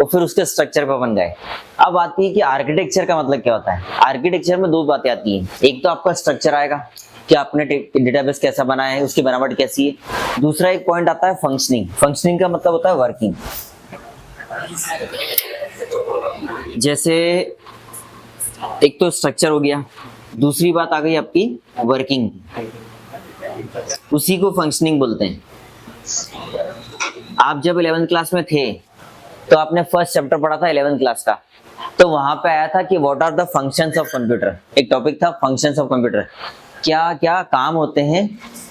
और फिर उसके स्ट्रक्चर पर बन गए। अब आती है कि आर्किटेक्चर का मतलब क्या होता है। आर्किटेक्चर में दो बातें आती हैं, एक तो आपका स्ट्रक्चर आएगा कि आपने डेटाबेस कैसा बनाया है, उसकी बनावट कैसी है। दूसरा एक पॉइंट आता है फंक्शनिंग। फंक्शनिंग का मतलब होता है वर्किंग। जैसे एक तो स्ट्रक्चर हो गया, दूसरी बात आ गई आपकी वर्किंग, उसी को फंक्शनिंग बोलते हैं। आप जब 11th क्लास में थे तो आपने फर्स्ट चैप्टर पढ़ा था 11th क्लास का, तो वहां पे आया था कि what are the functions of computer. एक टॉपिक था फंक्शंस ऑफ कंप्यूटर, क्या क्या काम होते हैं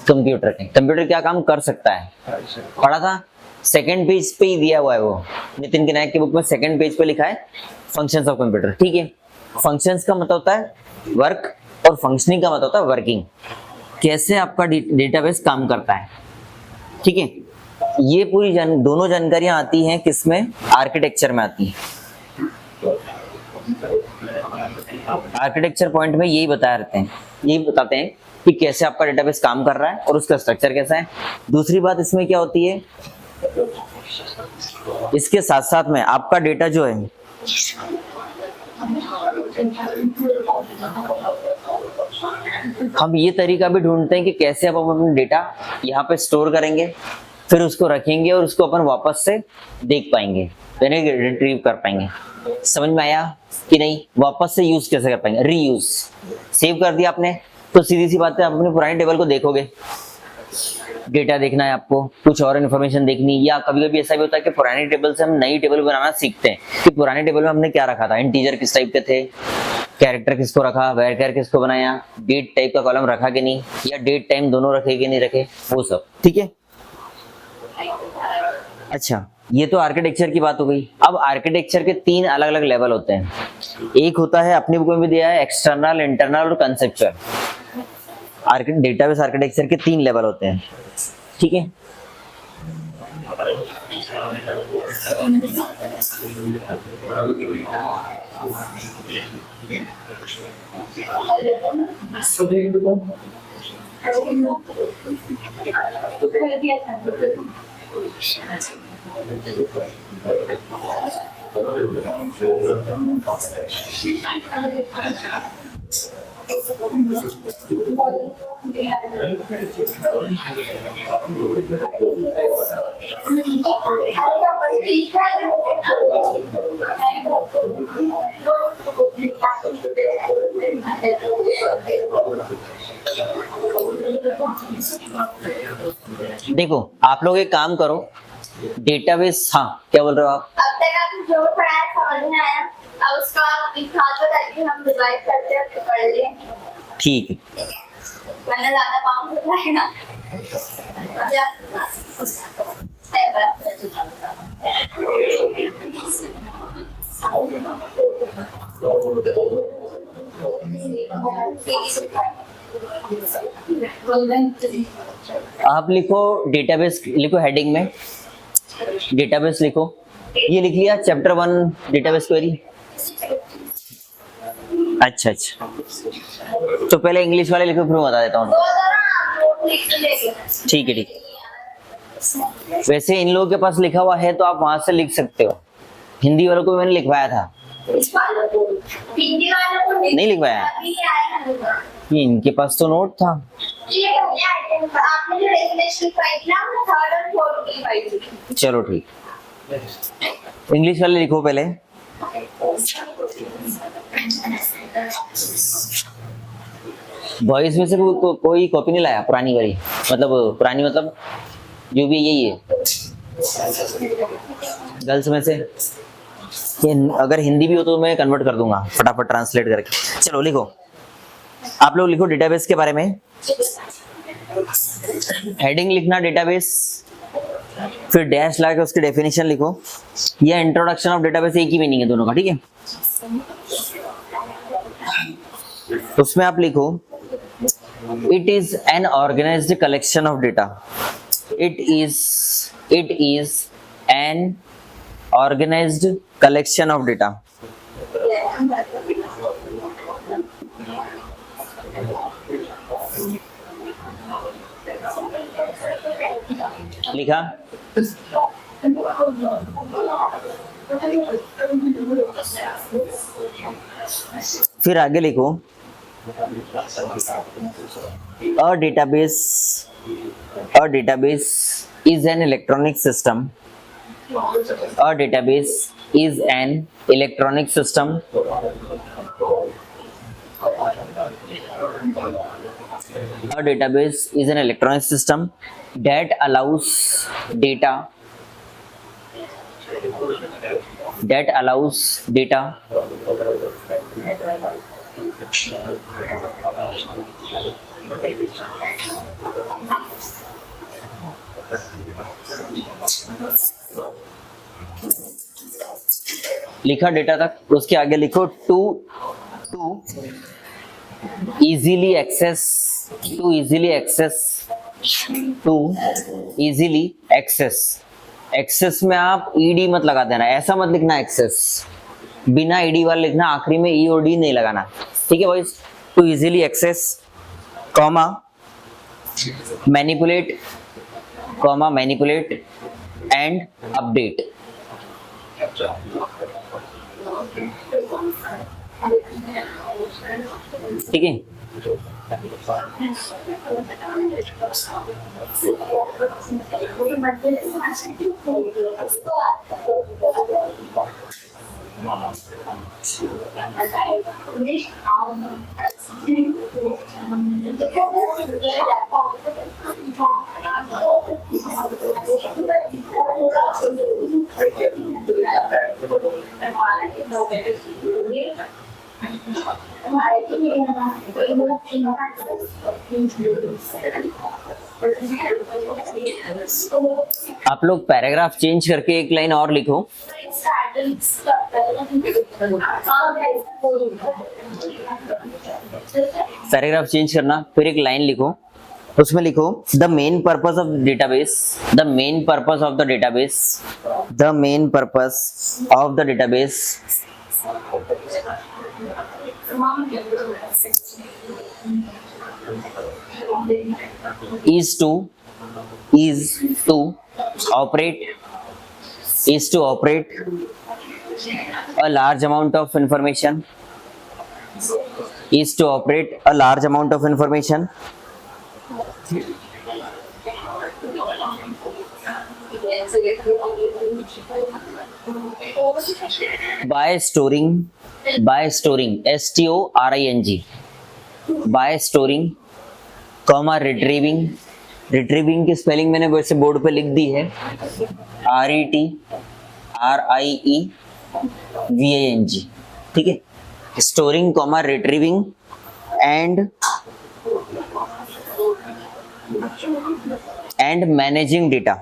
कंप्यूटर के, कंप्यूटर क्या काम कर सकता है, पढ़ा था। सेकंड पेज पे ही दिया हुआ है वो, नितिन के नायक की बुक में सेकंड पेज पे लिखा है फंक्शंस ऑफ कंप्यूटर। ठीक है, फंक्शंस का मतलब होता है वर्क और फंक्शनिंग का मतलब होता है वर्किंग, कैसे आपका डेटाबेस काम करता है। ठीक है, ये पूरी दोनों जानकारियां आती हैं किसमें, आर्किटेक्चर में आती हैं। आर्किटेक्चर पॉइंट में यही बताते हैं कि कैसे आपका डेटाबेस काम कर रहा है और उसका स्ट्रक्चर कैसा है। दूसरी बात इसमें क्या होती है, इसके साथ साथ में आपका डेटा जो है हम ये तरीका भी ढूंढते हैं कि कैसे आप अपना डेटा यहाँ पे स्टोर करेंगे, फिर उसको रखेंगे और उसको अपन वापस से देख पाएंगे, यानी रिट्रीव कर पाएंगे। समझ में आया कि नहीं? वापस से यूज कैसे कर पाएंगे, रीयूज। सेव कर दिया आपने तो सीधी सी बात है आप अपने पुराने टेबल को देखोगे, डेटा देखना है आपको, कुछ और इन्फॉर्मेशन देखनी, या कभी कभी ऐसा भी होता है कि पुराने टेबल से हम नई टेबल बनाना सीखते हैं कि पुराने टेबल में हमने क्या रखा था, इंटीजर किस टाइप के थे, कैरेक्टर किसको रखा, वेरचर किसको बनाया, डेट टाइप का कॉलम रखा कि नहीं, या डेट टाइम दोनों रखे कि नहीं रखे, वो सब। ठीक है, अच्छा ये तो आर्किटेक्चर की बात हो गई। अब आर्किटेक्चर के तीन अलग अलग लेवल होते हैं। एक होता है, अपनी बुक में भी दिया है, एक्सटर्नल, इंटरनल और कंसेप्चुअल। डेटाबेस आर्किटेक्चर के तीन लेवल होते हैं। ठीक है, देखो आप लोग एक काम करो, डेटाबेस, हाँ क्या बोल रहे हो आप? अब तक आपने जो पढ़ाया समझ में आया, अब उसका लिखावट करके हम रिवाइज करते हैं तो पढ़ लें। ठीक है, वरना ज्यादा काम हो जाएगा। आप लिखो डेटाबेस, लिखो हेडिंग में डेटाबेस लिखो। ये लिख लिया चैप्टर 1 डेटाबेस क्वेरी। अच्छा अच्छा, तो पहले इंग्लिश वाले लिखो, फिर मैं बता देता हूँ। ठीक है ठीक है, वैसे इन लोगों के पास लिखा हुआ है तो आप वहां से लिख सकते हो। हिंदी वालों को मैंने लिखवाया था, नहीं लिखवाया, ये इनके पास तो नोट था। चलो ठीक, इंग्लिश वाले लिखो पहले। बॉयज में से कोई कॉपी नहीं लाया पुरानी वाली, मतलब पुरानी मतलब जो भी यही है। गर्ल्स में से अगर हिंदी भी हो तो मैं कन्वर्ट कर दूंगा फटाफट ट्रांसलेट करके। चलो लिखो, आप लोग लिखो डेटाबेस के बारे में। हेडिंग लिखना डेटाबेस, फिर डैश लगा के उसकी डेफिनेशन लिखो। ये इंट्रोडक्शन ऑफ डेटाबेस, एक ही मीनिंग है दोनों का। ठीक है, उसमें आप लिखो it is an organised collection of data. It is an organised collection of data. लिखा? फिर आगे लिखो, a database is an electronic system. A database is an electronic system A database is an electronic system that allows data लिखा data तक, उसके आगे लिखो to easily access access में आप ईडी मत लगा देना, ऐसा मत लिखना एक्सेस, बिना ईडी वाला लिखना, आखिरी में ई और डी नहीं लगाना, ठीक है boys. To easily access comma manipulate and update, ठीक है। आप लोग पैराग्राफ चेंज करके एक लाइन और लिखो। पैराग्राफ चेंज करना, फिर एक लाइन लिखो, उसमें लिखो the main purpose of the database is to operate a large amount of information, by storing STORING, by storing, comma retrieving की स्पेलिंग मैंने वैसे बोर्ड पे लिख दी है, RETRIEVING, ठीक है। Storing comma retrieving and managing data,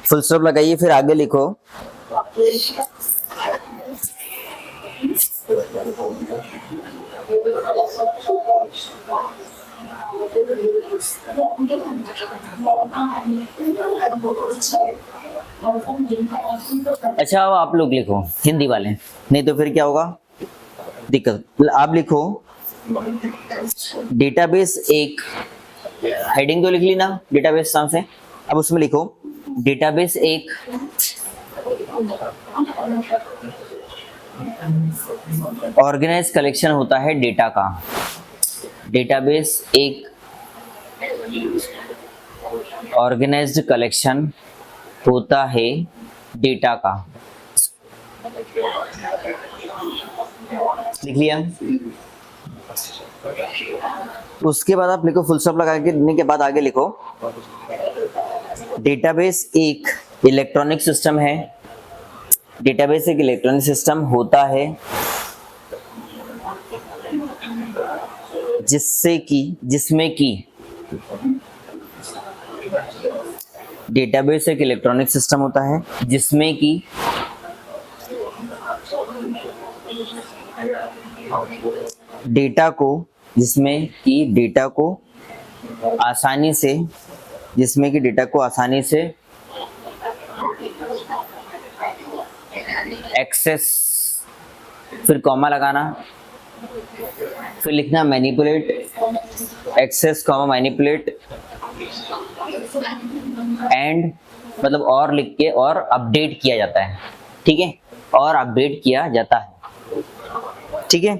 full stop लगाइए, फिर आगे लिखो अच्छा अब आप लोग लिखो हिंदी वाले, नहीं तो फिर क्या होगा दिक्कत। आप लिखो डेटाबेस एक, हेडिंग तो लिख ली ना डेटाबेस नाम से, अब उसमें लिखो डेटाबेस एक ऑर्गेनाइज कलेक्शन होता है डेटा का। डेटाबेस एक ऑर्गेनाइज्ड कलेक्शन होता है डेटा का, लिख लिया। उसके बाद आप लिखो फुल स्टॉप लगा के देने के बाद आगे लिखो डेटाबेस एक इलेक्ट्रॉनिक सिस्टम है, डेटाबेस एक इलेक्ट्रॉनिक सिस्टम होता है जिसमें की डेटाबेस एक इलेक्ट्रॉनिक सिस्टम होता है जिसमें की डेटा को आसानी से एक्सेस, फिर कॉमा लगाना, फिर लिखना manipulate, access comma manipulate and, मतलब और लिख के और अपडेट किया जाता है, ठीक है, और अपडेट किया जाता है, ठीक है।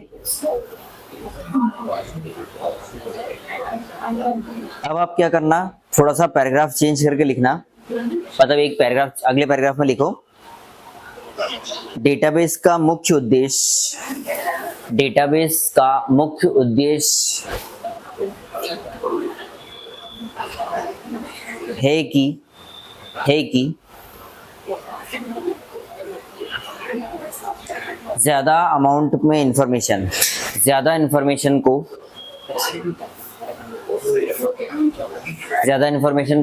अब आप क्या करना, थोड़ा सा पैराग्राफ चेंज करके लिखना, मतलब एक पैराग्राफ अगले पैराग्राफ में लिखो, डेटाबेस का मुख्य उद्देश्य, डेटाबेस का मुख्य उद्देश्य है कि ज्यादा अमाउंट में इंफॉर्मेशन, ज्यादा इंफॉर्मेशन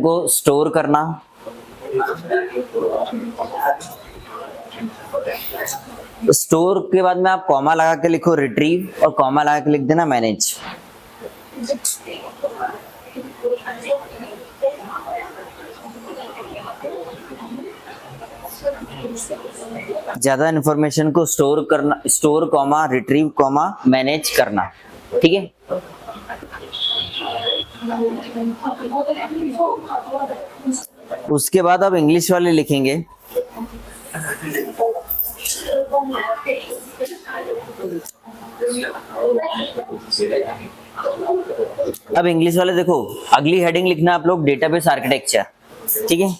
को स्टोर करना, स्टोर के बाद में आप कॉमा लगा के लिखो रिट्रीव, और कॉमा लगा के लिख देना मैनेज। ज्यादा इंफॉर्मेशन को स्टोर करना, store comma retrieve comma manage करना, ठीक है। उसके बाद अब इंग्लिश वाले लिखेंगे, अब इंग्लिश वाले देखो, अगली हेडिंग लिखना आप लोग डेटाबेस आर्किटेक्चर, ठीक है।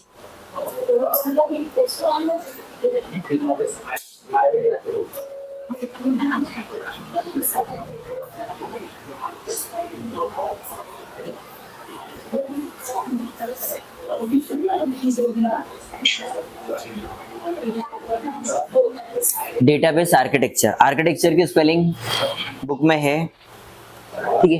डेटाबेस आर्किटेक्चर, आर्किटेक्चर की स्पेलिंग बुक में है, ठीक है।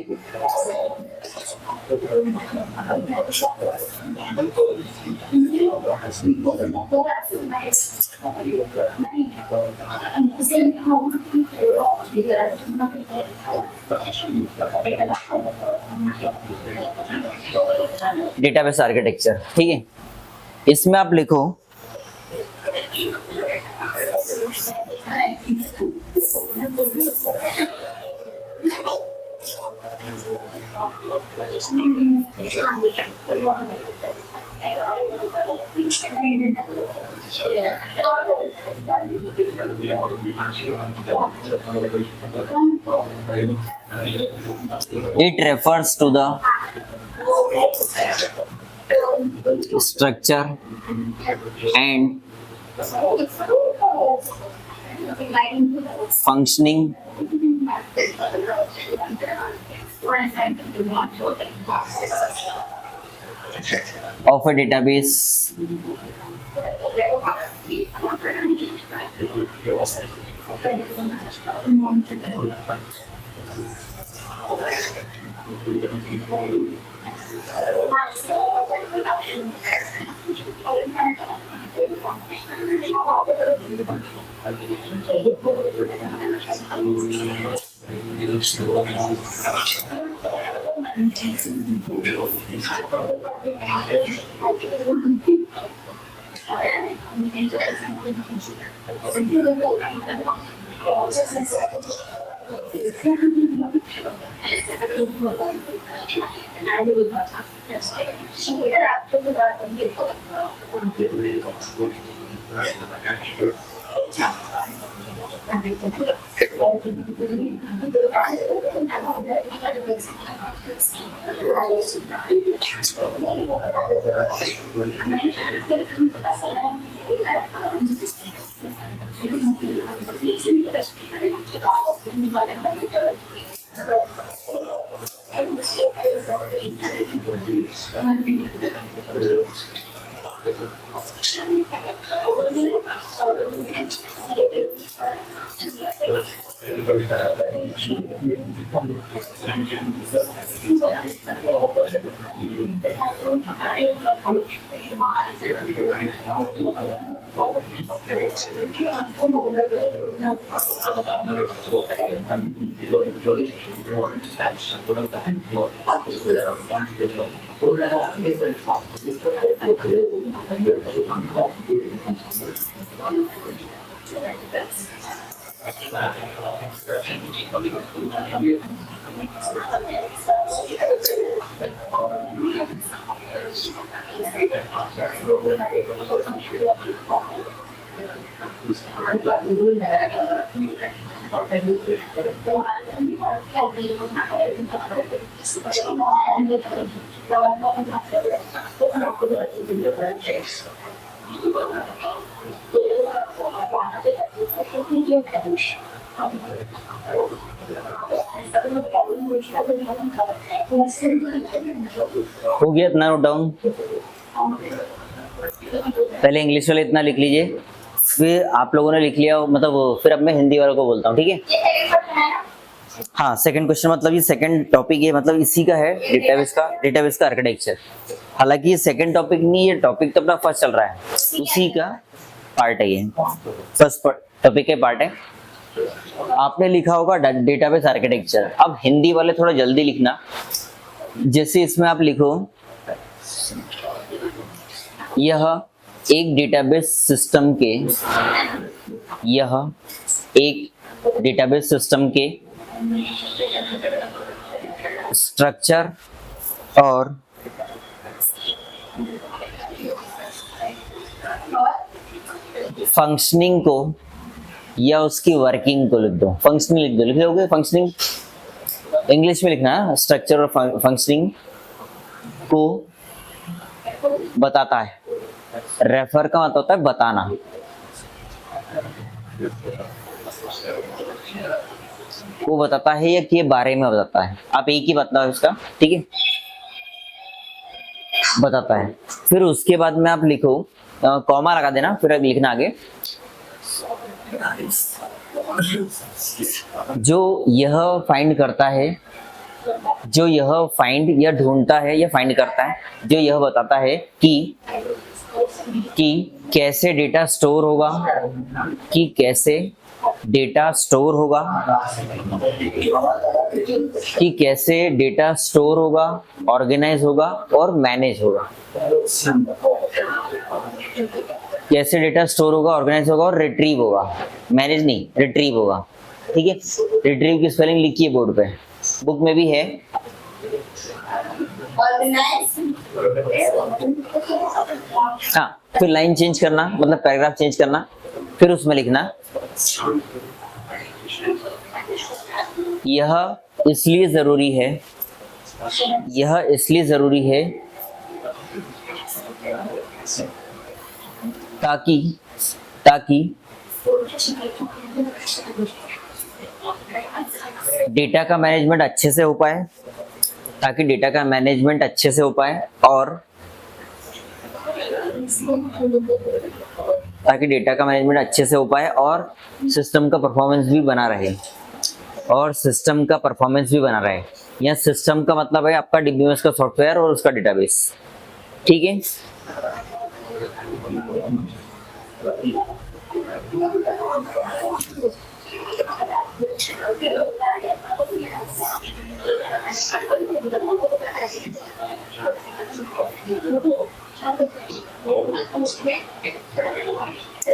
डेटाबेस आर्किटेक्चर, ठीक है। इसमें आप लिखो it refers to the structure and functioning of a database हो गया इतना नोट डाउन? पहले इंग्लिश वाले इतना लिख लीजिए, फिर आप लोगों ने लिख लिया मतलब फिर अब मैं हिंदी वालों को बोलता हूँ, ठीक है? ये सेकंड क्वेश्चन है ना? हाँ, सेकंड क्वेश्चन मतलब ये सेकंड टॉपिक है, मतलब इसी का है, डेटाबेस का आर्किटेक्चर। हालांकि ये सेकंड टॉपिक नहीं, ये टॉपिक तो अपना फर्स्ट चल रहा है, उसी का पार्ट है ये, फर्स्ट टॉपिक के पार्ट है। आपने लिखा होगा डेटाबेस आर्किटेक्चर। अब हिंदी वाले थोड़ा जल्दी लिखना, जैसे इसमें आप लिखो यह एक डेटाबेस सिस्टम के स्ट्रक्चर और फंक्शनिंग को या उसकी वर्किंग को लिख दो, फंक्शनिंग लिख दो, लिख दोगे फंक्शनिंग? इंग्लिश में लिखना है, स्ट्रक्चर और फंक्शनिंग को बताता है। रेफर का मतलब होता है बताना, वो बताता है या के बारे में बताता है, आप एक ही बताओ इसका, ठीक है? बताता है। फिर उसके बाद में आप लिखो, कॉमा लगा देना, फिर लिखना आगे जो यह फाइंड करता है, जो यह फाइंड या ढूंढता है या फाइंड करता है, जो यह बताता है कि कैसे डेटा स्टोर होगा, कि कैसे डेटा स्टोर होगा, कि कैसे डेटा स्टोर होगा, ऑर्गेनाइज होगा और मैनेज होगा। कैसे डेटा स्टोर होगा, ऑर्गेनाइज होगा और रिट्रीव होगा, मैनेज नहीं रिट्रीव होगा, ठीक है? रिट्रीव की स्पेलिंग लिखिए बोर्ड पे, बुक में भी है। हाँ, फिर लाइन चेंज करना, मतलब पैराग्राफ चेंज करना, फिर उसमें लिखना यह इसलिए जरूरी है, यह इसलिए जरूरी है ताकि डेटा का मैनेजमेंट अच्छे से हो पाए, ताकि डेटा का मैनेजमेंट अच्छे से हो पाए और ताकि डेटा का मैनेजमेंट अच्छे से हो पाए और सिस्टम का परफॉर्मेंस भी बना रहे, और सिस्टम का परफॉर्मेंस भी बना रहे। यहाँ सिस्टम का मतलब है आपका डीबीएमएस का सॉफ्टवेयर और उसका डेटाबेस, ठीक है?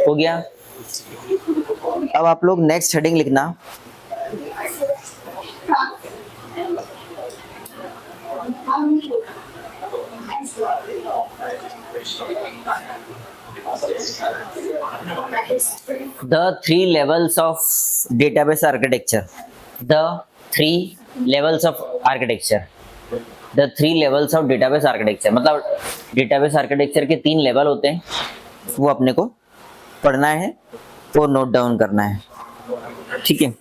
हो गया? अब आप लोग नेक्स्ट हेडिंग लिखना, The three levels of database architecture. The three levels of architecture. The three levels of database architecture. मतलब database architecture के 3 लेवल होते हैं, वो अपने को पढ़ना है और नोट डाउन करना है, ठीक है?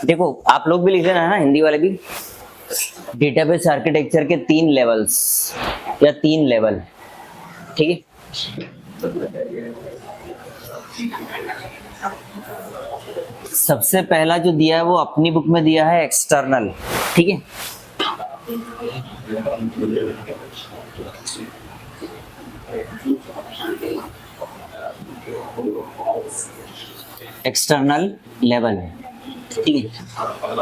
देखो आप लोग भी लिख लेना है ना, हिंदी वाले भी। डेटाबेस आर्किटेक्चर के 3 लेवल्स या 3 लेवल, ठीक है। सबसे पहला जो दिया है वो अपनी बुक में दिया है एक्सटर्नल, ठीक है। एक्सटर्नल लेवल, ठीक है।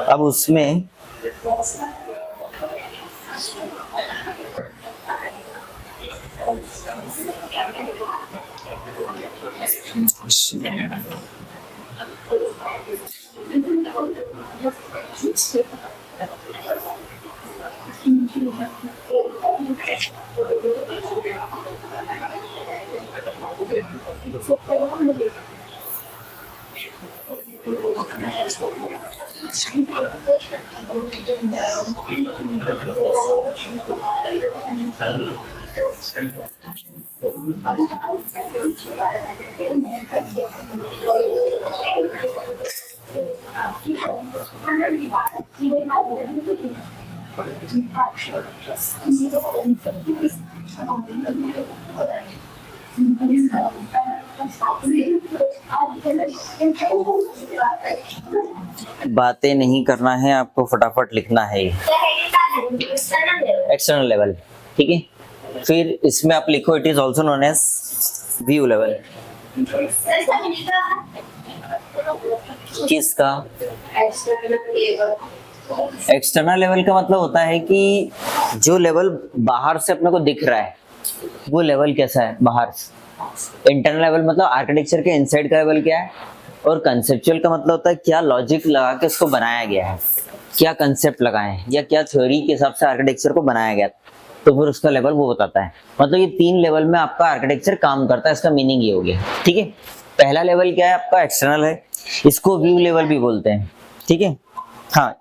अब उसमें बातें नहीं करना है आपको, फटाफट लिखना है एक्सटर्नल लेवल, ठीक है। फिर इसमें आप लिखो it is also known as view level. किसका? एक्सटर्नल लेवल का मतलब होता है कि जो लेवल बाहर से अपने को दिख रहा है वो लेवल कैसा है बाहर से। इंटरनल लेवल मतलब आर्किटेक्चर के इनसाइड का लेवल क्या है, और कंसेप्चुअल का मतलब होता है क्या लॉजिक लगा के उसको बनाया गया है, क्या कंसेप्ट लगाए हैं या क्या थ्योरी के हिसाब से आर्किटेक्चर को बनाया गया, तो फिर उसका लेवल वो बताता है। मतलब ये 3 लेवल में आपका आर्किटेक्चर काम करता है, इसका मीनिंग ये हो गया, ठीक है। पहला लेवल क्या है आपका? एक्सटर्नल है, इसको व्यू लेवल भी बोलते हैं, ठीक है। हाँ,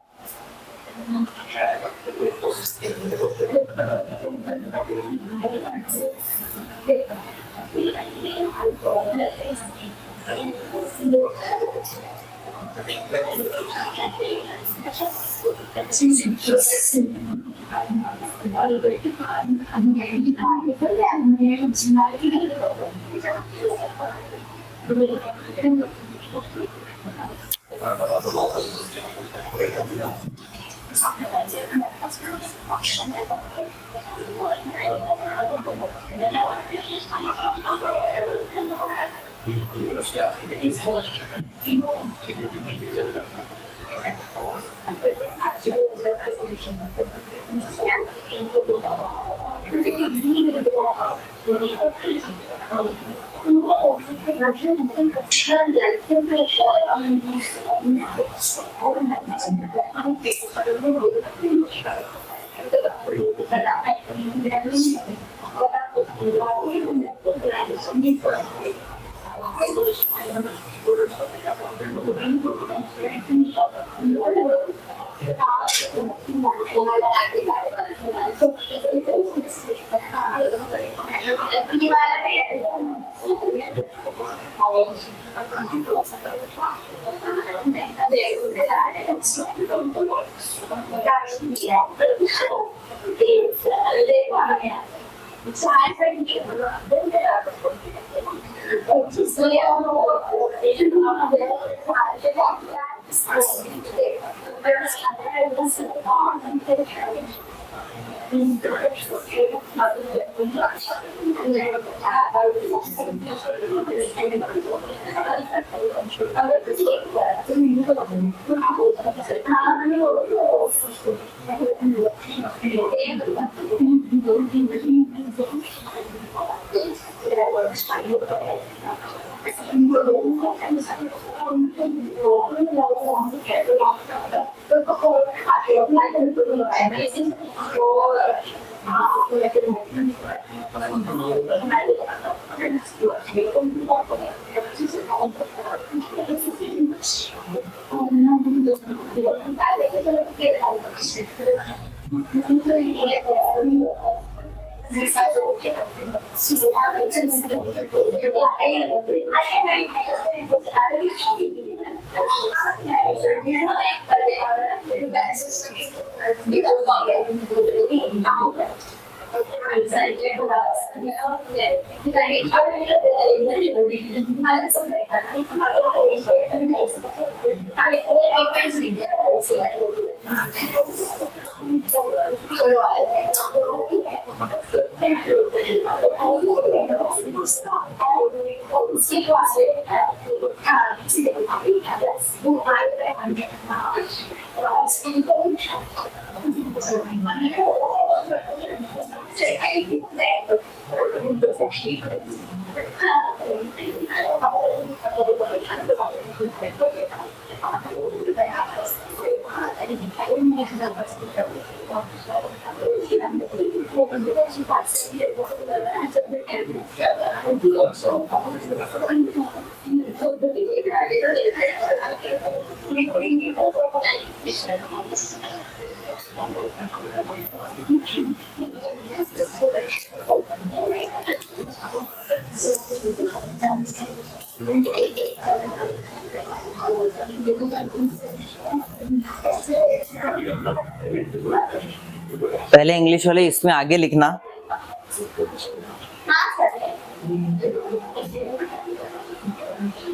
पहले इंग्लिश वाले इसमें आगे लिखना।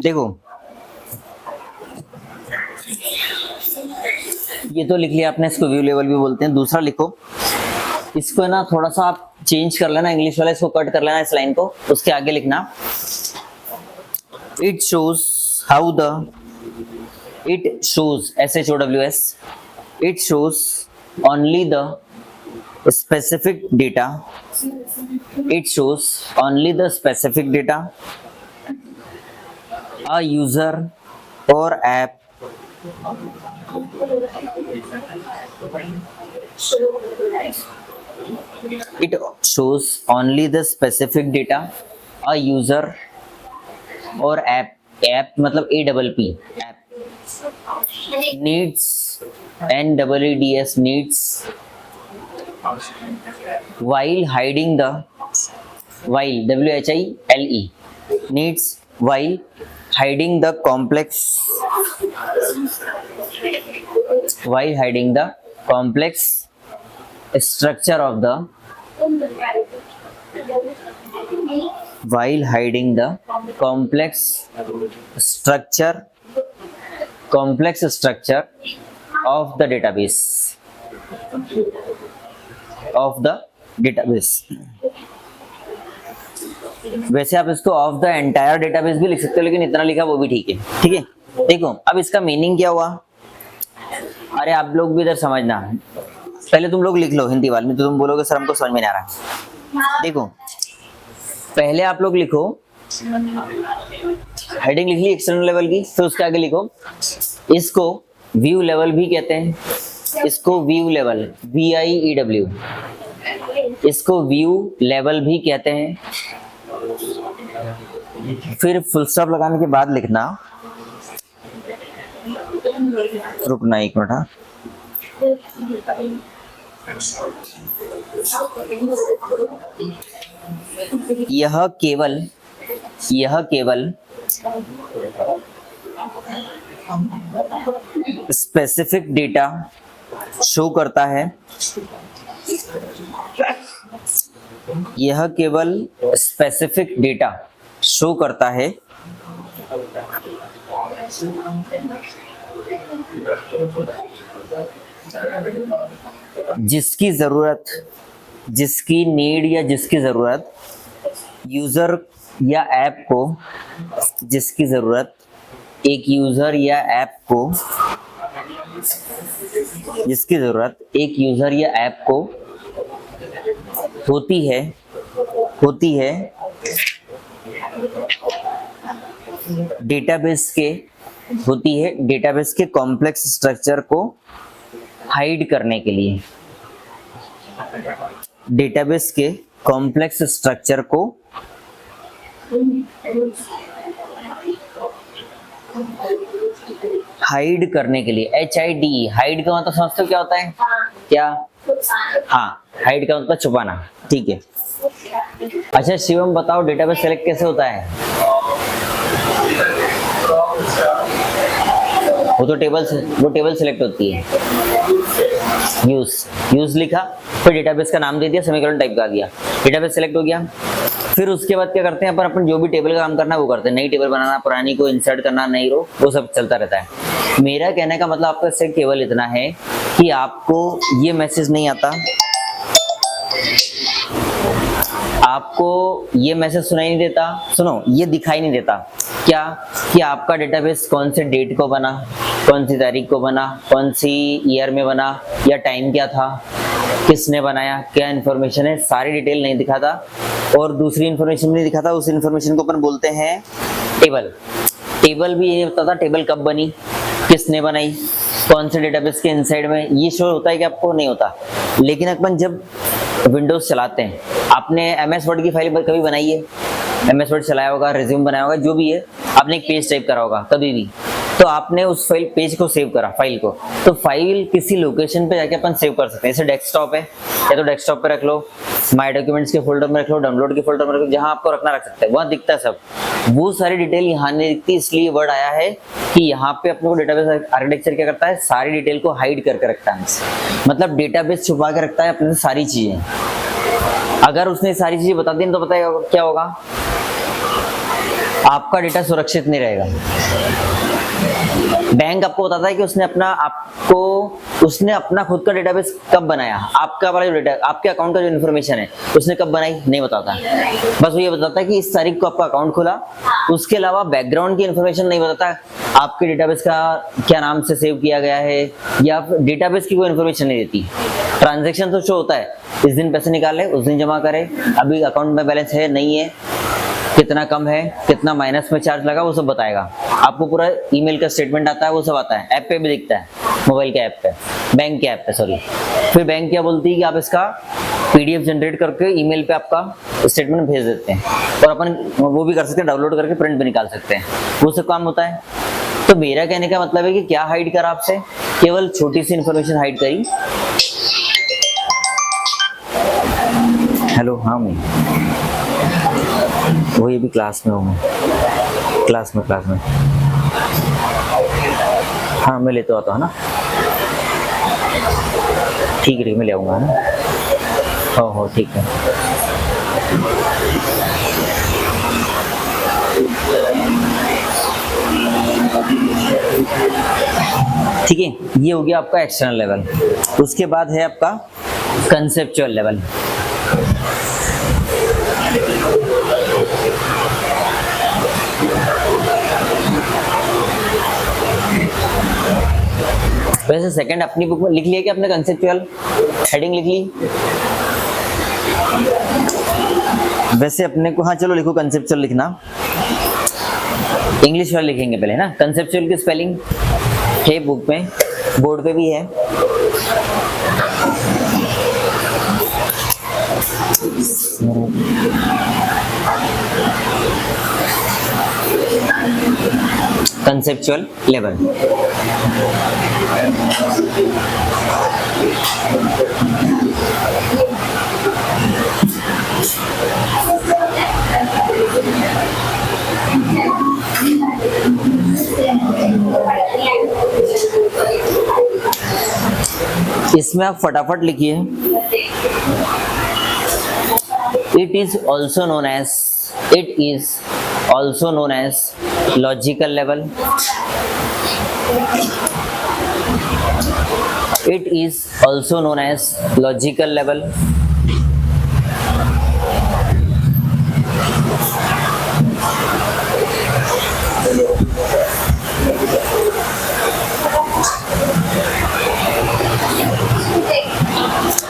देखो ये तो लिख लिया आपने, इसको व्यू लेवल भी बोलते हैं। दूसरा लिखो, इसको ना थोड़ा सा आप चेंज कर लेना, इंग्लिश वाला इसको कट कर लेना इस लाइन को, उसके आगे लिखना it shows how the, it shows SHOWS, it shows only the specific data, it shows only the specific data a user or app it shows only the specific data a user or app मतलब APP app needs NEEDS needs while hiding the, while WHILE needs while hiding the complex, while hiding the complex structure of the, while hiding the complex structure of the database, of the database। वैसे आप इसको of the entire database भी लिख सकते हो, लेकिन इतना लिखा वो भी ठीक है। ठीक है, देखो अब इसका मीनिंग क्या हुआ। अरे आप लोग भी इधर समझना, पहले तुम लोग लिख लो हिंदी वाले में, तो तुम बोलोगे सर हमको समझ में नहीं आ रहा। देखो पहले आप लोग लिखो, हेडिंग लिख ली एक्सटर्नल लेवल की, फिर उसके आगे लिखो इसको व्यू लेवल भी कहते हैं, इसको व्यू लेवल VIEW, इसको व्यू लेवल भी कहते हैं। फिर फुल स्टॉप लगाने के बाद लिखना, रुकना एक मिनट, हाँ यह केवल स्पेसिफिक डेटा शो करता है, यह केवल स्पेसिफिक डेटा शो करता है जिसकी जरूरत, जिसकी नीड या जिसकी जरूरत यूजर या ऐप को, जिसकी जरूरत एक यूजर या ऐप को, जिसकी जरूरत एक यूजर या ऐप को होती है डेटाबेस के कॉम्प्लेक्स स्ट्रक्चर को हाइड करने के लिए, डेटाबेस के कॉम्प्लेक्स स्ट्रक्चर को हाइड करने के लिए। HID, हाइड का मतलब समझते हो क्या होता है? क्या हाँ, हाइड का मतलब छुपाना, ठीक है। अच्छा शिवम बताओ डेटाबेस सेलेक्ट कैसे होता है? वो टेबल सेलेक्ट होती है। यूज लिखा, फिर डेटाबेस का नाम दे दिया, सेमीकोलन टाइप कर दिया, डेटाबेस सेलेक्ट हो गया। फिर उसके बाद क्या करते हैं अपन जो भी टेबल का काम करना है वो करते हैं। नई टेबल बनाना, पुरानी को इंसर्ट करना, नई रो, वो सब चलता रहता है। मेरा कहने का मतलब आपका इससे केवल इतना है कि आपको ये मैसेज नहीं आता, आपको ये मैसेज सुनाई नहीं देता, सुनो ये दिखाई नहीं देता क्या कि आपका डेटाबेस कौन से डेट को बना, कौन सी तारीख को बना, कौन सी ईयर में बना, या टाइम क्या था, किसने बनाया, क्या इन्फॉर्मेशन है, सारी डिटेल नहीं दिखाता। और दूसरी इन्फॉर्मेशन भी नहीं दिखाता, उस इन्फॉर्मेशन को अपन बोलते हैं टेबल। टेबल भी ये बताता टेबल कब बनी, किसने बनाई, कौन से डेटाबेस के इनसाइड में, ये शो होता है कि आपको नहीं होता। लेकिन अपन जब विंडोज चलाते हैं, आपने एमएस वर्ड की फाइल कभी बनाई है, एमएस वर्ड चलाया होगा, रिज्यूम बनाया होगा, जो भी है, आपने एक पेज टाइप करा होगा कभी भी, तो आपने उस पेज को सेव करा, फाइल को, तो फाइल किसी लोकेशन पे जाके अपन सेव कर सकते हैं। जैसे डेस्कटॉप है, या तो डेस्कटॉप पे रख लो, माय डॉक्यूमेंट्स के फोल्डर में रख लो, डाउनलोड के फोल्डर में रख लो, जहां आपको रखना रख सकते हैं, वहां दिखता है सब। वो सारी डिटेल यहाँ नहीं दिखती, इसलिए वर्ड आया है कि यहाँ पे अपने को डेटाबेस आर्किटेक्चर क्या करता है, सारी डिटेल को हाइड करके रखता है। मतलब डेटाबेस छुपा के रखता है अपने से सारी चीजें। अगर उसने सारी चीजें बता दी तो पता है क्या होगा, आपका डेटा सुरक्षित नहीं रहेगा। बैंक आपको बताता है कि उसने अपना खुद का डेटाबेस कब बनाया, आपका वाला जो डेटा, आपके अकाउंट का जो इन्फॉर्मेशन है उसने कब बनाई, नहीं बताता। बस वो ये बताता है कि इस तारीख को आपका अकाउंट खुला, उसके अलावा बैकग्राउंड की इन्फॉर्मेशन नहीं बताता, आपके डेटाबेस का क्या नाम से सेव किया गया है, या डेटाबेस की कोई इन्फॉर्मेशन नहीं देती। ट्रांजेक्शन तो शो होता है, इस दिन पैसे निकाले, उस दिन जमा करे, अभी अकाउंट में बैलेंस है नहीं है, कितना कम है, कितना माइनस में चार्ज लगा, वो सब बताएगा आपको। पूरा ईमेल का स्टेटमेंट आता है, वो सब आता है, ऐप पे भी दिखता है, मोबाइल के ऐप पे, बैंक के ऐप पे, सॉरी। फिर बैंक क्या बोलती है कि आप इसका पीडीएफ जनरेट करके ईमेल पे आपका स्टेटमेंट भेज देते हैं, और अपन वो भी कर सकते हैं, डाउनलोड करके प्रिंट भी निकाल सकते हैं, वो सब काम होता है। तो मेरा कहने का मतलब है कि क्या हाइड करा आपसे, केवल छोटी सी इंफॉर्मेशन हाइड करी। हेलो, हाँ मैं वो ये भी क्लास में हूँ, क्लास में हाँ मैं लेते आता हूँ ना, ठीक है मैं ले आऊँगा ना, हो ठीक है। ठीक है, ये हो गया आपका एक्सटर्नल लेवल। उसके बाद है आपका कंसेप्चुअल लेवल। वैसे सेकंड अपनी बुक में लिख लिया कि आपने कंसेप्चुअल हेडिंग लिख ली? वैसे अपने को, हाँ चलो लिखो कंसेप्चुअल लिखना, इंग्लिश वाला लिखेंगे पहले ना। कंसेप्चुअल की स्पेलिंग है बुक में, बोर्ड पे भी है। Conceptual level. इसमें आप फटाफट लिखिए, it is also known as logical level. It is also known as logical level.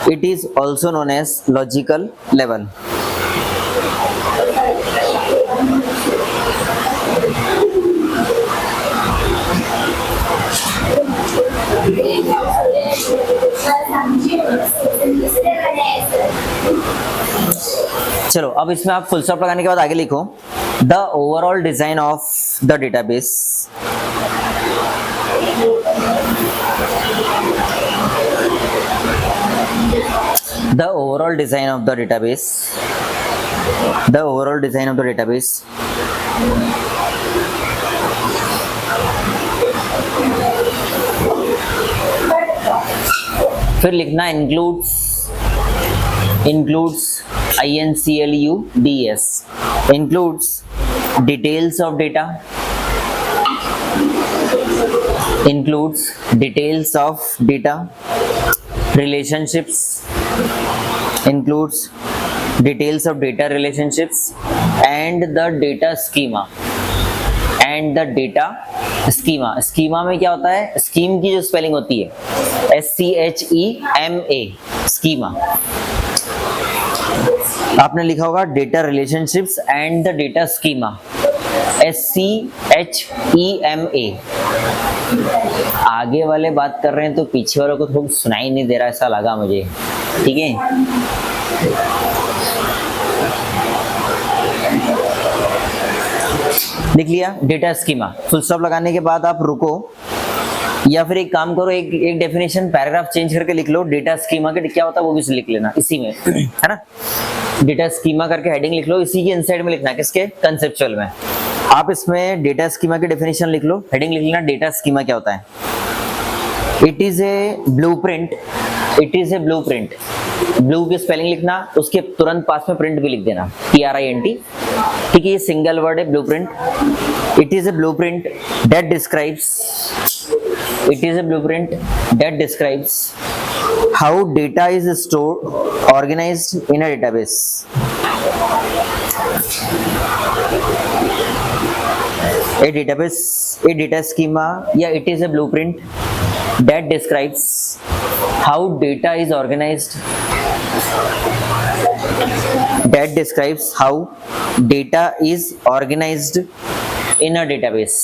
It is also known as logical level. चलो अब इसमें आप फुल स्टॉप लगाने के बाद आगे लिखो, the overall design of the database The overall design of the database. The overall design of the database. फिर लिखना includes INCLUDES includes details of data, includes details of data, relationships, includes details of data relationships and the data schema. Schema में क्या होता है, scheme की जो spelling होती है SCHEMA, स्कीमा। आपने लिखा होगा data relationships and the data schema, SCHEMA। आगे वाले बात कर रहे हैं तो पीछे वालों को थोड़ा सुनाई नहीं दे रहा, ऐसा लगा मुझे, ठीक है। लिख लिया डेटा स्कीमा, फुल स्टॉप लगाने के बाद आप रुको, या फिर एक काम करो, एक डेफिनेशन पैराग्राफ चेंज करके लिख लो, डेटा स्कीमा के क्या होता है वो भी लिख लेना इसी में, है ना। डेटा स्कीमा करके हेडिंग लिख लो, इसी के इनसाइड में लिखना, किसके, कंसेप्चुअल में। आप इसमें डेटा स्कीमा की डेफिनेशन लिख लो, हेडिंग लिख लेना डेटा स्कीमा क्या होता है। It is a blueprint, it is a blueprint, blue की स्पेलिंग लिखना, उसके तुरंत पास में प्रिंट भी लिख देना, PRINT, ठीक है। ये सिंगल वर्ड है blueprint. It is a blueprint that describes, it is a blueprint that describes how data is stored, organised in a database. A database, a data schema, yeah, it is a blueprint that describes how data is organized, that describes how data is organized in a database,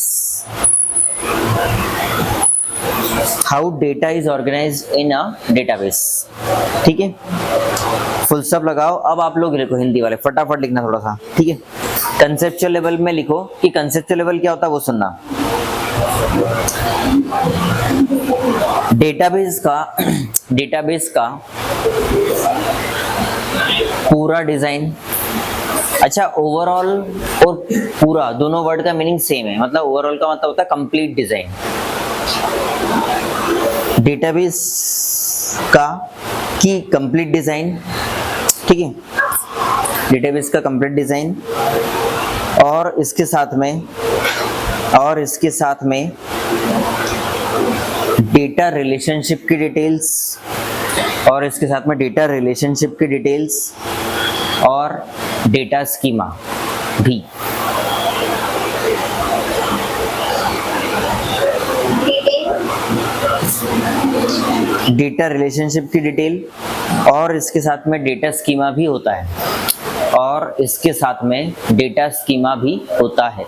how data is organized in a database, ठीक है। Full stop लगाओ। अब आप लोग लिखो, हिंदी वाले फटाफट लिखना थोड़ा सा, ठीक है। कंसेप्चुअल लेवल में लिखो कि कंसेप्चुअल लेवल क्या होता है वो सुनना। डेटाबेस का पूरा डिजाइन, अच्छा ओवरऑल और पूरा दोनों वर्ड का मीनिंग सेम है, मतलब ओवरऑल का मतलब होता है कंप्लीट डिजाइन। डेटाबेस का की कंप्लीट डिजाइन, ठीक है, डेटाबेस का कंप्लीट डिजाइन, और इसके साथ में डेटा रिलेशनशिप की डिटेल्स, और इसके साथ में डेटा रिलेशनशिप की डिटेल्स और डेटा स्कीमा भी। डेटा रिलेशनशिप की डिटेल और इसके साथ में डेटा स्कीमा भी होता है, और इसके साथ में डेटा स्कीमा भी होता है।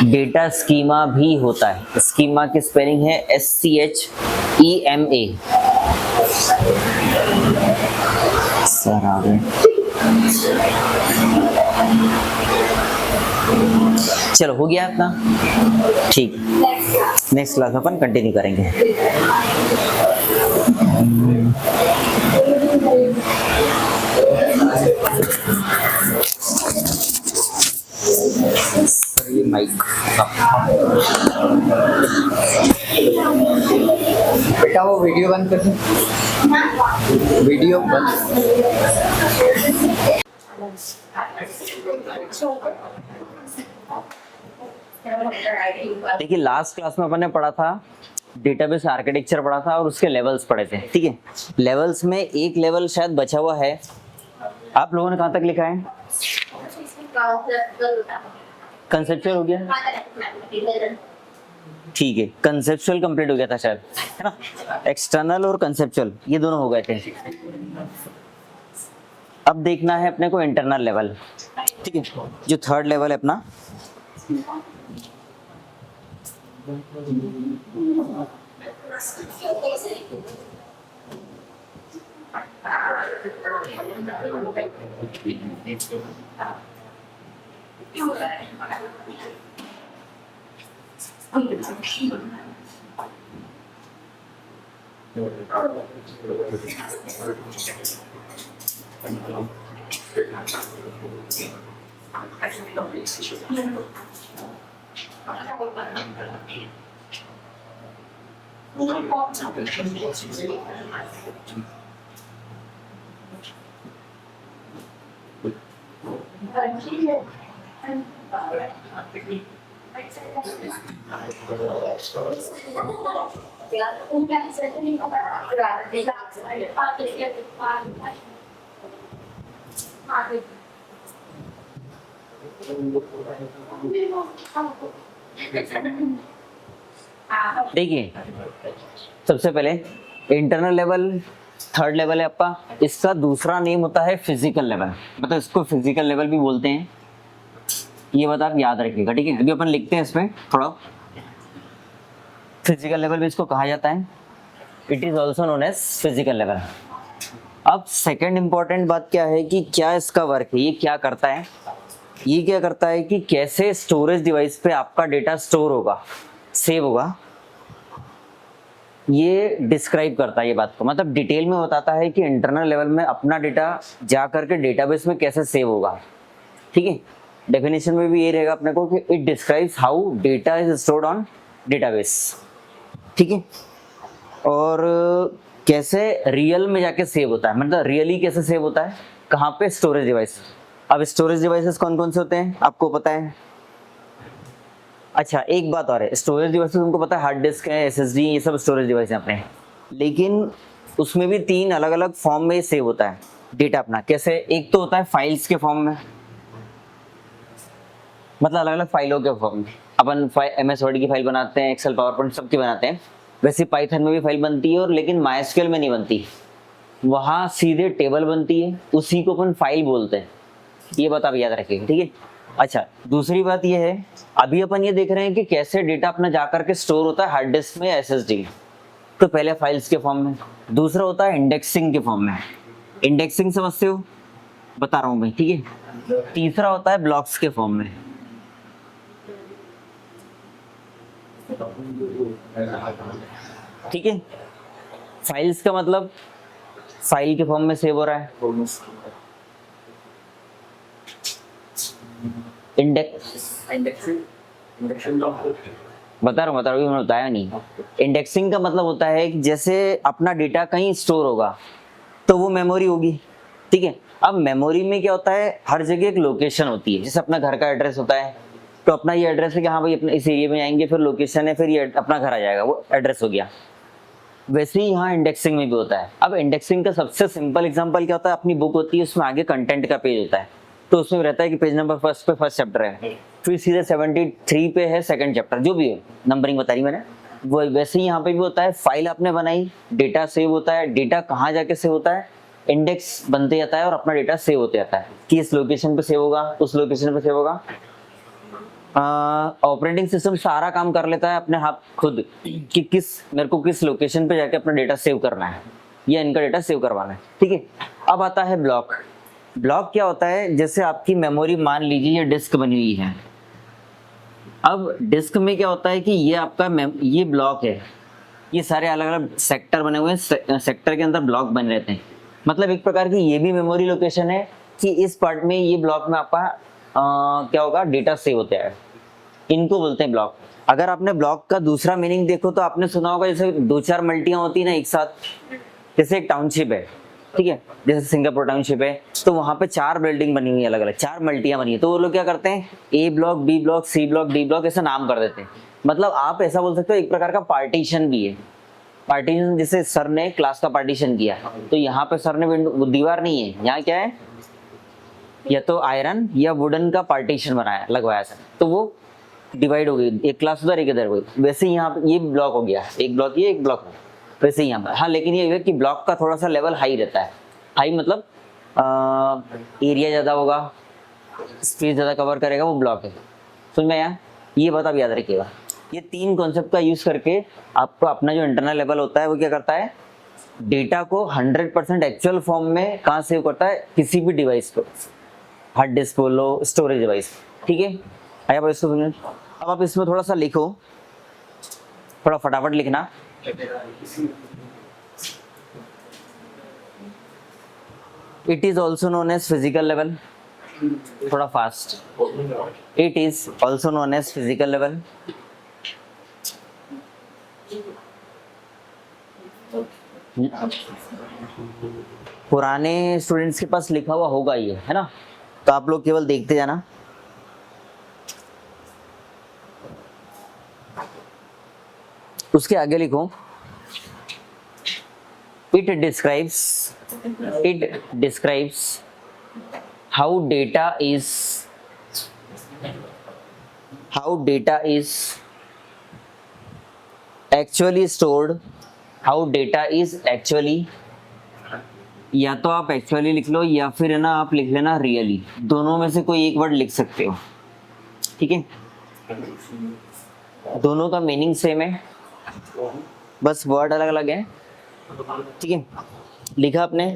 डेटा स्कीमा भी होता है, स्कीमा की स्पेलिंग है SCHEMA। सर आ गए, चलो हो गया अपना, ठीक। नेक्स्ट क्लास में अपन कंटिन्यू करेंगे। ये माइक बेटा वो वीडियो बंद कर दो, वीडियो बंद। देखिए लास्ट क्लास में अपन ने पढ़ा था डेटाबेस आर्किटेक्चर पढ़ा था और उसके लेवल्स पढ़े थे, ठीक है। लेवल्स में एक लेवल शायद बचा हुआ है, आप लोगों ने कहाँ तक लिखा है? कंसेप्चुअल हो गया, ठीक है। कंसेप्चुअल कंप्लीट हो गया था शायद, है ना। एक्सटर्नल और कंसेप्चुअल ये दोनों हो गए थे। अब देखना है अपने को इंटरनल लेवल, ठीक है, जो थर्ड लेवल है अपना। देखिए, सबसे पहले इंटरनल लेवल थर्ड लेवल है आपका, इसका दूसरा नेम होता है फिजिकल लेवल, मतलब इसको फिजिकल लेवल भी बोलते हैं। ये बात आप याद रखिएगा, ठीक है। अभी अपन लिखते हैं इसमें थोड़ा, फिजिकल लेवल भी इसको कहा जाता है, it is also known as physical level. अब सेकेंड इंपॉर्टेंट बात क्या है कि क्या इसका वर्क है, ये क्या करता है। ये क्या करता है कि कैसे स्टोरेज डिवाइस पे आपका डेटा स्टोर होगा, सेव होगा, ये डिस्क्राइब करता है ये बात को, मतलब डिटेल में बताता है कि इंटरनल लेवल में अपना डेटा जा करके डेटाबेस में कैसे सेव होगा, ठीक है। डेफिनेशन में भी ये रहेगा अपने को कि it describes how data is stored on database, ठीक है। और कैसे रियल में जाके सेव होता है, मतलब रियली कैसे सेव होता है, कहाँ पे, स्टोरेज डिवाइस। अब स्टोरेज डिवाइसेस कौन कौन से होते हैं आपको पता है। अच्छा, एक बात और है, स्टोरेज डिवाइसेस तुमको पता है, हार्ड डिस्क है, एसएसडी, ये सब स्टोरेज डिवाइस है अपने, लेकिन उसमें भी 3 अलग अलग फॉर्म में सेव होता है डेटा अपना। कैसे, एक तो होता है फाइल्स के फॉर्म में, मतलब अलग अलग फाइलों के फॉर्म में। अपन MS वर्ड की फाइल बनाते हैं, एक्सेल पावर पॉइंट सबकी बनाते हैं, वैसे पाइथन में भी फाइल बनती है, और लेकिन माइस्क्यूएल में नहीं बनती, वहाँ सीधे टेबल बनती है, उसी को अपन फाइल बोलते हैं। ये बात आप याद रखिएगा, ठीक है। अच्छा, दूसरी बात ये है, अभी अपन ये देख रहे हैं कि कैसे डेटा अपना जाकर के स्टोर होता है हार्ड डिस्क में, SSD। तो पहले फाइल्स के फॉर्म में, दूसरा होता है इंडेक्सिंग के फॉर्म में। इंडेक्सिंग समझते हो, बता रहा हूँ मैं, ठीक है। तीसरा होता है ब्लॉक्स के फॉर्म में, ठीक है। फाइल्स का मतलब फाइल के फॉर्म में सेव हो रहा है, बता रहा हूँ, मैंने बताया नहीं। इंडेक्सिंग का मतलब होता है कि जैसे अपना डेटा कहीं स्टोर होगा तो वो मेमोरी होगी, ठीक है। अब मेमोरी में क्या होता है, हर जगह एक लोकेशन होती है, जैसे अपना घर का एड्रेस होता है, तो अपना ये एड्रेस है कि हाँ भाई अपने इस एरिया में आएंगे, फिर लोकेशन है, फिर ये अपना घर आ जाएगा, वो एड्रेस हो गया। वैसे ही यहाँ इंडेक्सिंग में भी होता है। अब इंडेक्सिंग का सबसे सिंपल एग्जांपल क्या होता है, अपनी बुक होती है, उसमें आगे कंटेंट का पेज होता है, तो उसमें रहता है कि पेज नंबर फर्स्ट पे फर्स्ट चैप्टर है, फिर सीधे 73 पे है सेकंड चैप्टर, जो भी है नंबरिंग बता रही मैंने, वो वैसे ही यहाँ पे भी होता है। फाइल आपने बनाई, डेटा सेव होता है, डेटा कहाँ जाके सेव होता है, इंडेक्स बनते जाता है और अपना डेटा सेव होते जाता है कि इस लोकेशन पे सेव होगा, उस लोकेशन पे सेव होगा। ऑपरेटिंग सिस्टम सारा काम कर लेता है अपने हाथ खुद कि मेरे को किस लोकेशन पे जाके अपना डेटा सेव करना है या इनका डेटा सेव करवाना है, ठीक है। अब आता है ब्लॉक। ब्लॉक क्या होता है, जैसे आपकी मेमोरी मान लीजिए ये डिस्क बनी हुई है। अब डिस्क में क्या होता है कि ये आपका ये ब्लॉक है, ये सारे अलग अलग सेक्टर बने हुए हैं, सेक्टर के अंदर ब्लॉक बने रहते हैं, मतलब एक प्रकार की ये भी मेमोरी लोकेशन है कि इस पार्ट में ये ब्लॉक में आपका क्या होगा, डेटा सेव होता है, इनको बोलते हैं ब्लॉक। अगर आपने ब्लॉक का दूसरा मीनिंग देखो तो आपने सुना होगा जैसे 2-4 मल्टियां होती है ना एक साथ, जैसे एक टाउनशिप है, ठीक है, जैसे सिंगापुर टाउनशिप है, तो वहां पे 4 बिल्डिंग बनी हुई है, अलग अलग 4 मल्टियां बनी है, तो वो लोग क्या करते हैं, A block, B block, C block, D block ऐसा नाम कर देते हैं। मतलब आप ऐसा बोल सकते हो एक प्रकार का पार्टीशन भी है। पार्टीशन जैसे सर ने क्लास का पार्टीशन किया, तो यहाँ पे सर ने दीवार नहीं है, यहाँ क्या है, या तो आयरन या वुडन का पार्टीशन बनाया, लगवाया सर, तो वो डिवाइड हो गई, एक क्लास उधर एक इधर हुई। वैसे यहाँ पे ये ब्लॉक हो गया, एक ब्लॉक ये, एक ब्लॉक वैसे ही यहाँ पर। हाँ, लेकिन ये है कि ब्लॉक का थोड़ा सा लेवल हाई रहता है, हाई मतलब एरिया ज़्यादा होगा, स्पेस ज़्यादा कवर करेगा, वो ब्लॉक है। समझ में आया, ये बात आप याद रखिएगा। ये 3 कॉन्सेप्ट का यूज़ करके आपको अपना जो इंटरनल लेवल होता है वो क्या करता है, डेटा को 100% एक्चुअल फॉर्म में कहाँ सेव करता है, किसी भी डिवाइस को, हार्ड डिस्क बोलो, स्टोरेज डिवाइस, ठीक है। आया भाई इसको सुनिए। अब आप इसमें थोड़ा सा लिखो, थोड़ा फटाफट लिखना। It is also known as physical level, थोड़ा fast, it is also known as physical level, पुराने स्टूडेंट्स के पास लिखा हुआ होगा ये, है ना, तो आप लोग केवल देखते जाना। उसके आगे लिखो it describes how data is actually stored, how data is actually, या तो आप एक्चुअली लिख लो या फिर है ना आप लिख लेना रियली, दोनों में से कोई एक वर्ड लिख सकते हो, ठीक है, दोनों का मीनिंग सेम है, बस वर्ड अलग अलग है, ठीक है। लिखा आपने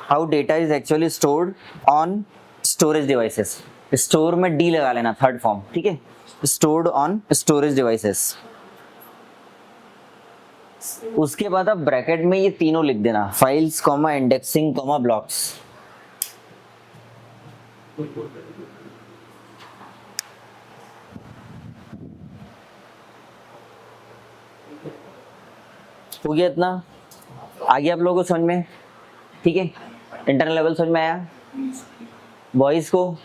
how data is actually stored on storage devices, store में डी लगा लेना, थर्ड फॉर्म, ठीक है, स्टोर्ड ऑन स्टोरेज डिवाइसेस। उसके बाद आप ब्रैकेट में ये तीनों लिख देना, files comma indexing comma blocks. हो गया इतना, आगे आप लोगों को समझ में, ठीक है, इंटरनल लेवल समझ में आया बॉयज को।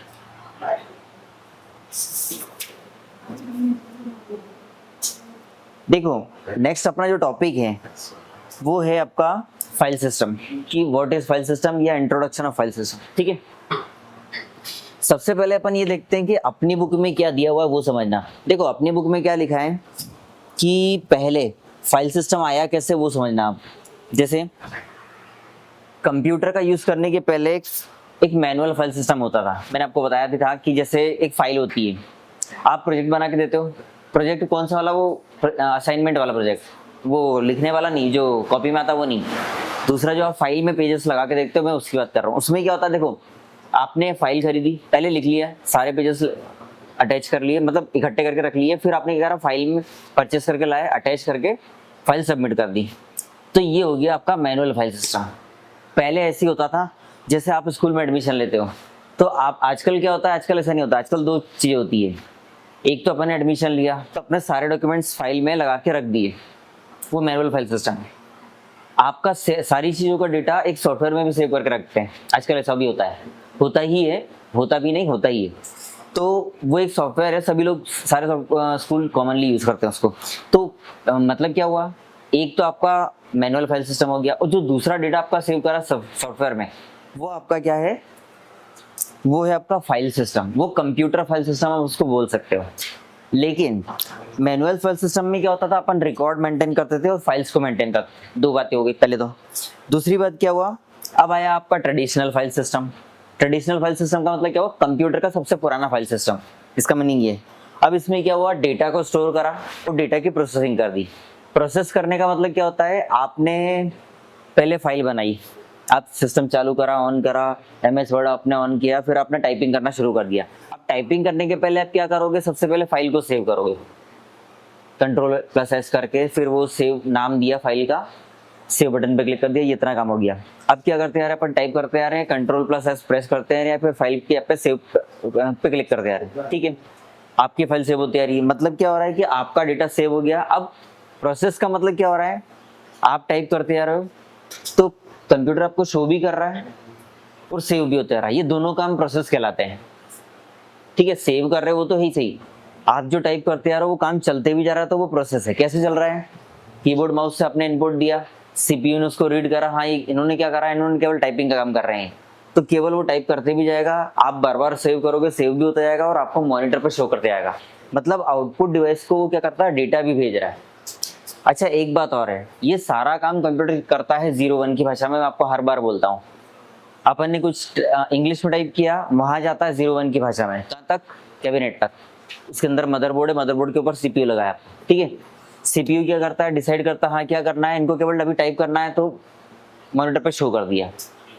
देखो नेक्स्ट अपना जो टॉपिक है वो है आपका फाइल सिस्टम, कि व्हाट इज फाइल सिस्टम या इंट्रोडक्शन ऑफ फाइल सिस्टम, ठीक है। सबसे पहले अपन ये देखते हैं कि अपनी बुक में क्या दिया हुआ है वो समझना। देखो अपनी बुक में क्या लिखा है कि पहले फाइल सिस्टम आया कैसे वो समझना आप। जैसे कंप्यूटर का यूज करने के पहले एक मैनुअल फाइल सिस्टम होता था, मैंने आपको बताया भी था कि जैसे एक फाइल होती है, आप प्रोजेक्ट बना के देते हो, प्रोजेक्ट कौन सा वाला, वो असाइनमेंट वाला प्रोजेक्ट, वो लिखने वाला नहीं जो कॉपी में आता वो नहीं, दूसरा जो आप फाइल में पेजेस लगा के देखते हो, मैं उसकी बात कर रहा हूँ। उसमें क्या होता है, देखो आपने फाइल खरीदी, पहले लिख लिया, सारे पेजेस अटैच कर लिए, मतलब इकट्ठे करके रख लिए, फिर आपने क्या करा, फाइल में परचेस करके लाए, अटैच करके फाइल सबमिट कर दी, तो ये हो गया आपका मैनुअल फाइल सिस्टम। पहले ऐसे ही होता था, जैसे आप स्कूल में एडमिशन लेते हो तो आप, आजकल क्या होता है, आजकल ऐसा नहीं होता, आजकल दो चीज़ें होती है, एक तो अपने एडमिशन लिया तो अपने सारे डॉक्यूमेंट्स फाइल में लगा के रख दिए, वो मैनुअल फाइल सिस्टम है। आपका सारी चीज़ों का डेटा एक सॉफ्टवेयर में भी सेव करके रखते हैं, आजकल ऐसा भी होता है, होता ही है, होता भी नहीं, होता ही है। तो वो एक सॉफ्टवेयर है, सभी लोग सारे स्कूल कॉमनली यूज़ करते हैं उसको। तो मतलब क्या हुआ, एक तो आपका मैनुअल फाइल सिस्टम हो गया, और जो दूसरा डेटा आपका सेव करा सॉफ्टवेयर में, वो आपका क्या है, वो है आपका फाइल सिस्टम, वो कंप्यूटर फाइल सिस्टम आप उसको बोल सकते हो। लेकिन मैनुअल फाइल सिस्टम में क्या होता था, अपन रिकॉर्ड मेंटेन करते थे और फाइल्स को मेंटेन करते, दो बातें हो गई पहले तो। दूसरी बात क्या हुआ, अब आया आपका traditional file system. Traditional file system का मतलब क्या हुआ, कंप्यूटर का सबसे पुराना फाइल सिस्टम, इसका मीनिंग ये। अब इसमें क्या हुआ, डेटा को स्टोर करा और डेटा की प्रोसेसिंग कर दी। प्रोसेस करने का मतलब क्या होता है, आपने पहले फाइल बनाई, आप सिस्टम चालू करा, ऑन करा, MS वर्ड आपने ऑन किया, फिर आपने टाइपिंग करना शुरू कर दिया। अब टाइपिंग करने के पहले आप क्या करोगे, सबसे पहले फाइल को सेव करोगे, Ctrl+S करके, फिर वो सेव नाम दिया फाइल का, सेव बटन पे क्लिक कर दिया, ये इतना काम हो गया। अब क्या करते आ रहे हैं, अपन टाइप करते आ रहे हैं, Ctrl+S प्रेस करते हैं, या फिर फाइल के पे सेव पे क्लिक करते आ रहे हैं, ठीक है, आपकी फाइल सेव होती आ रही है। मतलब क्या हो रहा है कि आपका डेटा सेव हो गया। अब प्रोसेस का मतलब क्या हो रहा है, आप टाइप करते आ रहे हो तो कंप्यूटर आपको शो भी कर रहा है और सेव भी होता रहा है, ये दोनों काम प्रोसेस कहलाते हैं, ठीक है। सेव कर रहे हो वो तो है ही सही, आप जो टाइप करते आ रहे हो वो काम चलते भी जा रहा है, तो वो प्रोसेस है। कैसे चल रहा है, कीबोर्ड माउस से आपने इनपुट दिया, CPU ने उसको रीड करा, हाँ इन्होंने क्या करा, इन्होंने केवल टाइपिंग का काम कर रहे हैं, तो केवल वो टाइप करते भी जाएगा, आप बार बार सेव करोगे, सेव भी होता जाएगा और आपको मॉनिटर पर शो करते जाएगा। मतलब आउटपुट डिवाइस को वो क्या करता है, डेटा भी भेज रहा है। अच्छा एक बात और है, ये सारा काम कंप्यूटर करता है 0-1 की भाषा में, मैं आपको हर बार बोलता हूँ। अपन ने कुछ इंग्लिश में टाइप किया, वहां जाता है 0-1 की भाषा में, कहाँ तक, कैबिनेट तक। इसके अंदर मदरबोर्ड है, मदरबोर्ड के ऊपर CPU लगाया, ठीक है। CPU क्या करता है, डिसाइड करता है हाँ क्या करना है, इनको केवल अभी टाइप करना है, तो मॉनिटर पे शो कर दिया।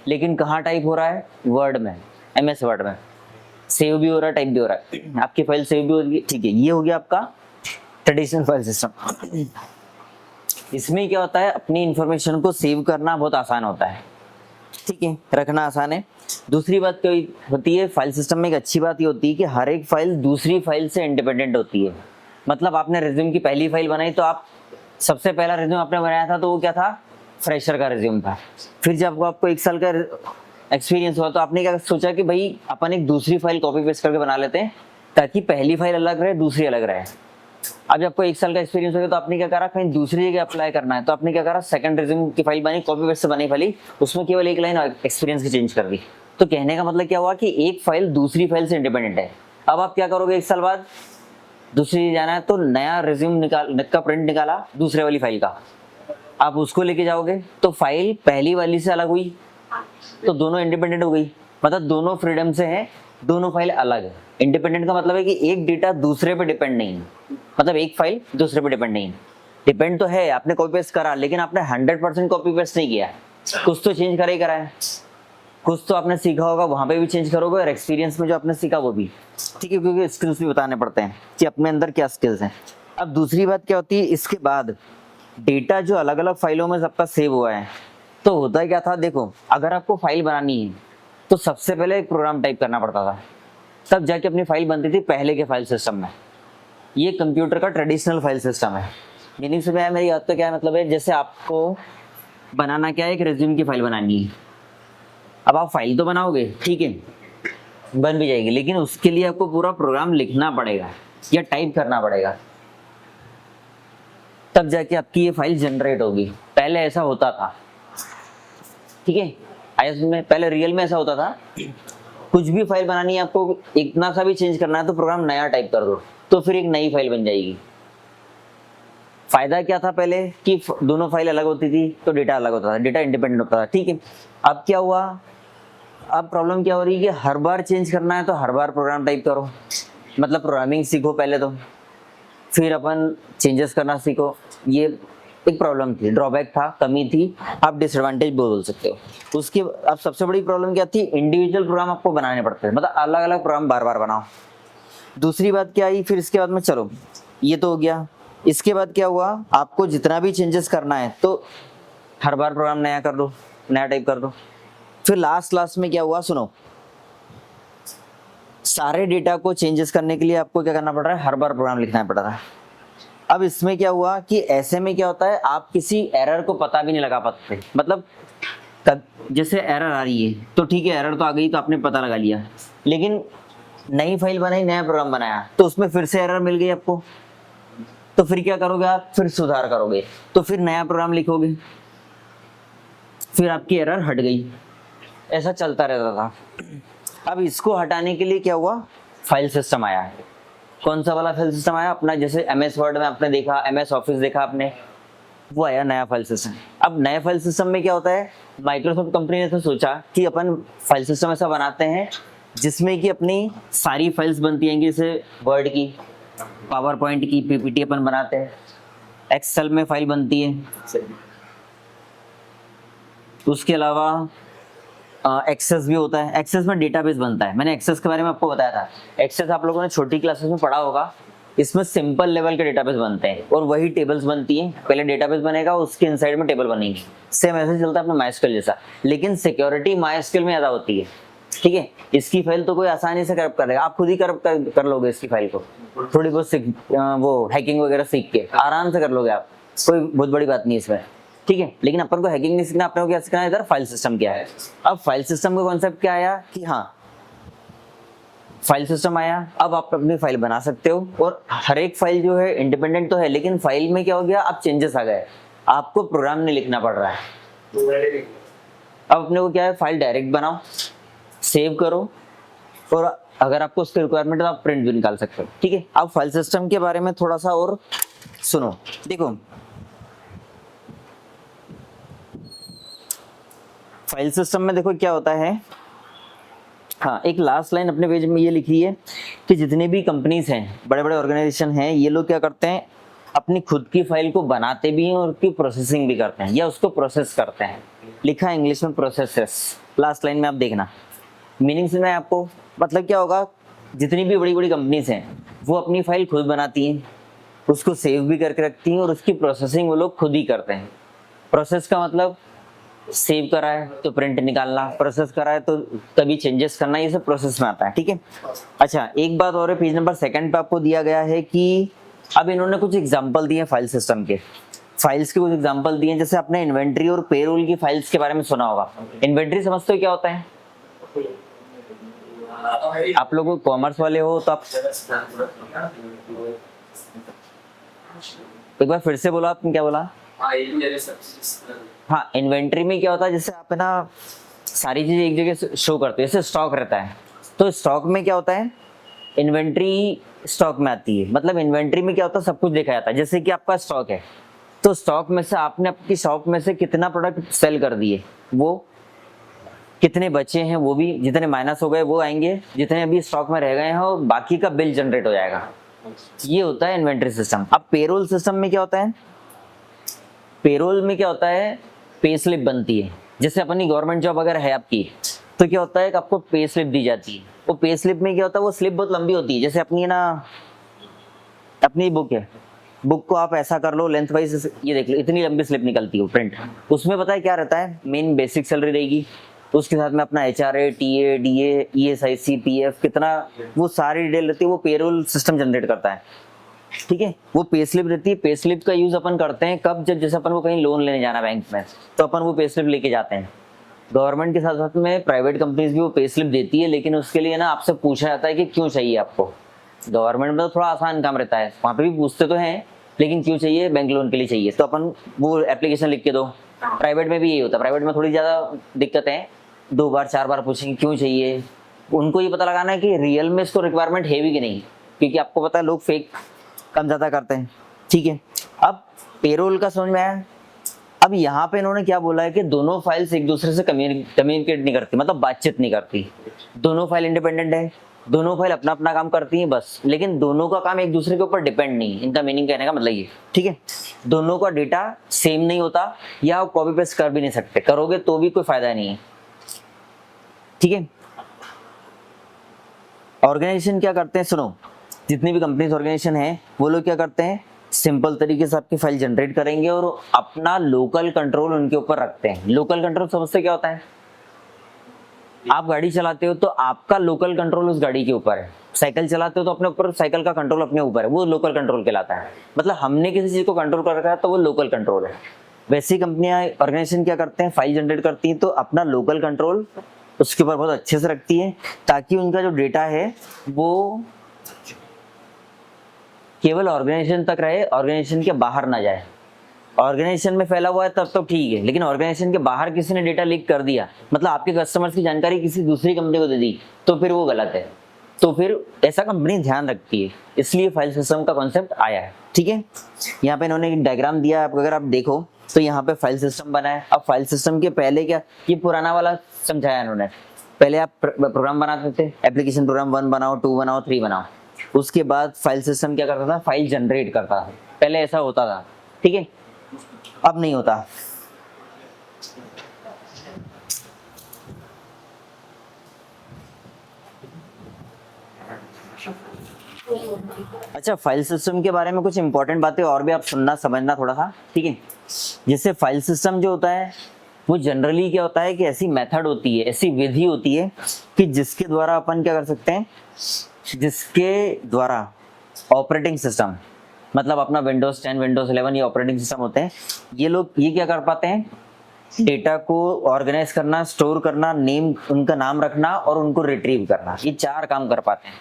लेकिन कहाँ टाइप हो रहा है, वर्ड में, MS वर्ड में सेव भी हो रहा है, टाइप भी हो रहा है, आपकी फाइल सेव भी हो रही है, ठीक है। ये हो गया आपका ट्रेडिशनल फाइल सिस्टम। इसमें क्या होता है, अपनी इंफॉर्मेशन को सेव करना बहुत आसान होता है। ठीक है, रखना आसान है। दूसरी बात क्या होती है फाइल सिस्टम में, एक अच्छी बात ये होती है कि हर एक फाइल दूसरी फाइल से इंडिपेंडेंट होती है। मतलब आपने रिज्यूम की पहली फाइल बनाई तो आप सबसे पहला रिज्यूम आपने बनाया था तो वो क्या था, फ्रेशर का रिज्यूम था। फिर जब आपको 1 साल का एक्सपीरियंस हुआ तो आपने क्या सोचा कि भाई अपन एक दूसरी फाइल कॉपी पेस्ट करके बना लेते हैं ताकि पहली फाइल अलग रहे दूसरी अलग रहे। अब जब आपको 1 साल का एक्सपीरियंस हो गया तो आपने क्या करा, कहीं दूसरी जगह अप्लाई करना है तो आपने क्या करा, सेकंड रिज्यूम की फाइल बनी, कॉपी पेस्ट से बनी फाइल, उसमें केवल एक लाइन एक्सपीरियंस की चेंज कर दी। तो कहने का मतलब क्या हुआ कि एक फाइल दूसरी फाइल से इंडिपेंडेंट है। अब आप क्या करोगे, 1 साल बाद दूसरी जाना है तो नया रिज्यूम का प्रिंट निकाला दूसरे वाली फाइल का, आप उसको लेके जाओगे तो फाइल पहली वाली से अलग हुई तो दोनों इंडिपेंडेंट हो गई। मतलब दोनों फ्रीडम से हैं, दोनों फाइल अलग है। इंडिपेंडेंट का मतलब है कि एक डेटा दूसरे पे डिपेंड नहीं है, मतलब एक फाइल दूसरे पे डिपेंड नहीं है। डिपेंड तो है, आपने कॉपी पेस्ट करा लेकिन आपने 100% कॉपी पेस्ट नहीं किया, कुछ तो चेंज करा ही करा है, कुछ तो आपने सीखा होगा वहां पे भी चेंज करोगे और एक्सपीरियंस में जो आपने सीखा वो भी, ठीक है, क्योंकि स्किल्स भी बताने पड़ते हैं कि अपने अंदर क्या स्किल्स हैं। अब दूसरी बात क्या होती है, इसके बाद डेटा जो अलग अलग फाइलों में सबका सेव हुआ है तो होता क्या था, देखो अगर आपको फाइल बनानी है तो सबसे पहले एक प्रोग्राम टाइप करना पड़ता था, तब जाके अपनी फाइल बनती थी पहले के फाइल सिस्टम में। ये कंप्यूटर का ट्रेडिशनल फाइल सिस्टम है। मीनिंग से मेरी बात तो क्या है, मतलब है जैसे आपको बनाना क्या है, एक रिज्यूम की फाइल बनानी है। अब आप फाइल तो बनाओगे, ठीक है, बन भी जाएगी, लेकिन उसके लिए आपको पूरा प्रोग्राम लिखना पड़ेगा या टाइप करना पड़ेगा, तब जाके आपकी ये फाइल जनरेट होगी। पहले ऐसा होता था, ठीक है, आईएस में पहले रियल में ऐसा होता था, कुछ भी फाइल बनानी है आपको, इतना सा भी चेंज करना है तो प्रोग्राम नया टाइप कर दो तो फिर एक नई फाइल बन जाएगी। फायदा क्या था पहले कि दोनों फाइल अलग होती थी तो डेटा अलग होता था, डेटा इंडिपेंडेंट होता था, ठीक है। अब क्या हुआ, अब प्रॉब्लम क्या हो रही है कि हर बार चेंज करना है तो हर बार प्रोग्राम टाइप करो, मतलब प्रोग्रामिंग सीखो पहले तो, फिर अपन चेंजेस करना सीखो। ये एक प्रॉब्लम थी, ड्रॉबैक था, कमी थी, आप डिसएडवांटेज बोल सकते हो। उसकी अब सबसे बड़ी प्रॉब्लम क्या थी, इंडिविजुअल प्रोग्राम आपको बनाने पड़ते हैं, मतलब अलग अलग प्रोग्राम बार बार बनाओ। दूसरी बात क्या आई, फिर इसके बाद में चलो ये तो हो गया, इसके बाद क्या हुआ, आपको जितना भी चेंजेस करना है तो हर बार प्रोग्राम नया कर दो, नया टाइप कर दो। फिर लास्ट में क्या हुआ, सुनो, सारे डेटा को चेंजेस करने के लिए आपको क्या करना पड़ रहा है, हर बार प्रोग्राम लिखना पड़ रहा है। अब इसमें क्या हुआ कि ऐसे में क्या होता है, आप किसी एरर को पता भी नहीं लगा पाते, मतलब जैसे एरर आ रही है तो ठीक है, एरर तो आ गई तो आपने पता लगा लिया, लेकिन नई फाइल बनाई, नया प्रोग्राम बनाया तो उसमें फिर से एरर मिल गई आपको, तो फिर क्या करोगे आप, फिर सुधार करोगे तो फिर नया प्रोग्राम लिखोगे, फिर आपकी एरर हट गई, ऐसा चलता रहता था। अब इसको हटाने के लिए क्या हुआ, फाइल सिस्टम आया है। कौन सा वाला फाइल सिस्टम आया अपना, जैसे MS वर्ड में आपने देखा, MS ऑफिस देखा आपने, वो आया नया फाइल सिस्टम। अब नए फाइल सिस्टम में क्या होता है, माइक्रोसॉफ्ट कंपनी ने तो सोचा कि अपन फाइल सिस्टम ऐसा बनाते हैं जिसमें कि अपनी सारी फाइल्स बनती हैं, जैसे वर्ड की, पावर पॉइंट की, PPT अपन बनाते हैं, एक्सेल में फाइल बनती है, उसके अलावा एक्सेस भी होता है, एक्सेस में डेटाबेस बनता है। मैंने एक्सेस के बारे में आपको बताया था, एक्सेस आप लोगों ने छोटी क्लासेस में पढ़ा होगा, इसमें सिंपल लेवल के डेटाबेस बनते हैं और वही टेबल्स बनती हैं। पहले डेटाबेस बनेगा, उसके इनसाइड में टेबल बनेगी, सेम ऐसे चलता है अपना MySQL जैसा, लेकिन सिक्योरिटी MySQL में ज्यादा होती है, ठीक है। इसकी फाइल तो कोई आसानी से करप्ट कर देगा, आप खुद ही करप्ट कर लोगे इसकी फाइल को, थोड़ी बहुत वो हैकिंग वगैरह सीख के आराम से कर लोगे आप, कोई बहुत बड़ी बात नहीं इसमें, ठीक है। लेकिन अपन को हैकिंग नहीं सीखना, अपने को क्या सीखना है, इधर फाइल सिस्टम क्या है। अब फाइल सिस्टम का कॉन्सेप्ट क्या आया कि हाँ, फाइल सिस्टम आया, अब आप अपनी फाइल बना सकते हो और हर एक फाइल जो है इंडिपेंडेंट तो है, लेकिन फाइल में क्या हो गया, अब चेंजेस आ गए, आपको प्रोग्राम नहीं लिखना पड़ रहा है। अब अपने को क्या है, फाइल डायरेक्ट बनाओ, सेव करो, और अगर आपको उसकी रिक्वायरमेंट है तो आप प्रिंट भी निकाल सकते हो, ठीक है। अब फाइल सिस्टम के बारे में थोड़ा सा और सुनो, देखो फाइल सिस्टम में देखो क्या होता है, हाँ, एक लास्ट लाइन अपने पेज में ये लिखी है कि जितने भी कंपनीज हैं, बड़े बड़े ऑर्गेनाइजेशन हैं, ये लोग क्या करते हैं, अपनी खुद की फाइल को बनाते भी हैं और उसकी प्रोसेसिंग भी करते हैं या उसको प्रोसेस करते हैं। लिखा है इंग्लिश में प्रोसेसेस, लास्ट लाइन में आप देखना, मीनिंग से मैं आपको, मतलब क्या होगा, जितनी भी बड़ी बड़ी कंपनीज हैं वो अपनी फाइल खुद बनाती हैं, उसको सेव भी करके रखती हैं और उसकी प्रोसेसिंग वो लोग खुद ही करते हैं। प्रोसेस का मतलब सेव करा है तो प्रिंट निकालना, प्रोसेस करा है तो कभी चेंजेस करना, ये सब प्रोसेस में आता है, ठीक है। अच्छा, एक बात और है, पेज नंबर 2 पे आपको दिया गया है कि अब इन्होंने कुछ एग्जांपल दिए फाइल सिस्टम के, फाइल्स के कुछ एग्जांपल दिए। जैसे आपने इन्वेंट्री और पेरोल की फाइल्स के बारे में सुना होगा। इन्वेंट्री समझते हो क्या होता है? आप लोग कॉमर्स वाले हो तो आप एक बार फिर से बोलो, आपने क्या बोला? हाँ, इन्वेंट्री में क्या होता है, जैसे आप है ना सारी चीजें एक जगह शो करते हो, जैसे स्टॉक रहता है, तो स्टॉक में क्या होता है, इन्वेंट्री स्टॉक में आती है। मतलब इन्वेंट्री में क्या होता है, सब कुछ देखा जाता है। जैसे कि आपका स्टॉक है, तो स्टॉक में से आपने आपकी शॉप में से कितना प्रोडक्ट सेल कर दिए, वो कितने बचे हैं, वो भी जितने माइनस हो गए वो आएंगे, जितने अभी स्टॉक में रह गए हैं और बाकी का बिल जनरेट हो जाएगा। ये होता है इन्वेंट्री सिस्टम। अब पेरोल सिस्टम में क्या होता है, पेरोल में क्या होता है, पे स्लिप बनती है। जैसे अपनी गवर्नमेंट जॉब अगर है आपकी, तो क्या होता है कि आपको पे स्लिप दी जाती है। वो पे स्लिप में क्या होता है, वो स्लिप बहुत लंबी होती है। जैसे अपनी ना अपनी बुक है, बुक को आप ऐसा कर लो लेंथ वाइज, ये देख लो इतनी लंबी स्लिप निकलती है प्रिंट। उसमें पता है क्या रहता है, मेन बेसिक सैलरी रहेगी, उसके साथ में अपना HRA, TA, DA, ESIC, PF कितना, वो सारी डिटेल रहती है, वो पेरोल सिस्टम जनरेट करता है, ठीक है। वो पे स्लिप रहती है। पे स्लिप का यूज अपन करते हैं कब, जब जैसे अपन को कहीं लोन लेने जाना बैंक में, तो अपन वो पे स्लिप लेके जाते हैं। गवर्नमेंट के साथ साथ में प्राइवेट कंपनीज भी वो पे स्लिप देती है, लेकिन उसके लिए ना आपसे पूछा जाता है कि क्यों चाहिए आपको। गवर्नमेंट में तो थोड़ा आसान काम रहता है, वहाँ पे भी पूछते तो हैं, लेकिन क्यों चाहिए, बैंक लोन के लिए चाहिए, तो अपन वो एप्लीकेशन लिख के दो। प्राइवेट में भी यही होता है, प्राइवेट में थोड़ी ज़्यादा दिक्कत है, 2 बार 4 बार पूछेंगे क्यों चाहिए। उनको ये पता लगाना है कि रियल में इसको रिक्वायरमेंट है भी कि नहीं, क्योंकि आपको पता है लोग फेक कम ज़्यादा करते हैं, ठीक है। अब पेरोल का समझ में आया। अब यहाँ पे इन्होंने क्या बोला है कि दोनों फाइल्स एक दूसरे से कम्युनिकेट नहीं करती, मतलब बातचीत नहीं करती। दोनों फाइल इंडिपेंडेंट है, दोनों फाइल अपना अपना काम करती हैं बस, लेकिन दोनों का काम एक दूसरे के ऊपर डिपेंड नहीं। इनका मीनिंग कहने का मतलब ये, ठीक है। दोनों का डेटा सेम नहीं होता, या आप कॉपी पेस्ट कर भी नहीं सकते, करोगे तो भी कोई फायदा नहीं है, ठीक है। ऑर्गेनाइजेशन क्या करते हैं, सुनो, जितनी भी कंपनीज ऑर्गेनाइजेशन है वो लोग क्या करते हैं, सिंपल तरीके से आपकी फाइल जनरेट करेंगे और अपना लोकल कंट्रोल उनके ऊपर रखते हैं। लोकल कंट्रोल समझते क्या होता है, आप गाड़ी चलाते हो तो आपका लोकल कंट्रोल उस गाड़ी के ऊपर है। साइकिल चलाते हो तो अपने ऊपर साइकिल का कंट्रोल अपने ऊपर है, वो लोकल कंट्रोल कहलाता है। मतलब हमने किसी चीज को कंट्रोल कर रखा है तो वो लोकल कंट्रोल है। वैसी कंपनियां ऑर्गेनाइजेशन क्या करते हैं, फाइल जनरेट करती हैं तो अपना लोकल कंट्रोल उसके ऊपर बहुत अच्छे से रखती है, ताकि उनका जो डेटा है वो केवल ऑर्गेनाइजेशन तक रहे, ऑर्गेनाइजेशन के बाहर ना जाए। ऑर्गेनाइजेशन में फैला हुआ है तब तो ठीक है, लेकिन ऑर्गेनाइजेशन के बाहर किसी ने डेटा लीक कर दिया, मतलब आपके कस्टमर्स की जानकारी किसी दूसरी कंपनी को दे दी, तो फिर वो गलत है। तो फिर ऐसा कंपनी ध्यान रखती है, इसलिए फाइल सिस्टम का कॉन्सेप्ट आया है, ठीक है। यहाँ पे इन्होंने एक डायग्राम दिया, अगर आप देखो तो यहाँ पे फाइल सिस्टम बना है। अब फाइल सिस्टम के पहले क्या, ये पुराना वाला समझाया इन्होंने। पहले आप प्रोग्राम बनाते थे, एप्लीकेशन प्रोग्राम 1 बनाओ, 2 बनाओ, 3 बनाओ, उसके बाद फाइल सिस्टम क्या करता था, फाइल जनरेट करता था। पहले ऐसा होता था, ठीक है, अब नहीं होता। अच्छा, फाइल सिस्टम के बारे में कुछ इंपॉर्टेंट बातें और भी आप सुनना समझना थोड़ा सा, ठीक है। जैसे फाइल सिस्टम जो होता है वो जनरली क्या होता है कि ऐसी मेथड होती है, ऐसी विधि होती है कि जिसके द्वारा अपन क्या कर सकते हैं, जिसके द्वारा ऑपरेटिंग सिस्टम, मतलब अपना विंडोज 10, विंडोज 11 ये ऑपरेटिंग सिस्टम होते हैं, ये लोग ये क्या कर पाते हैं, डेटा को ऑर्गेनाइज करना, स्टोर करना, नेम उनका नाम रखना और उनको रिट्रीव करना, ये 4 काम कर पाते हैं।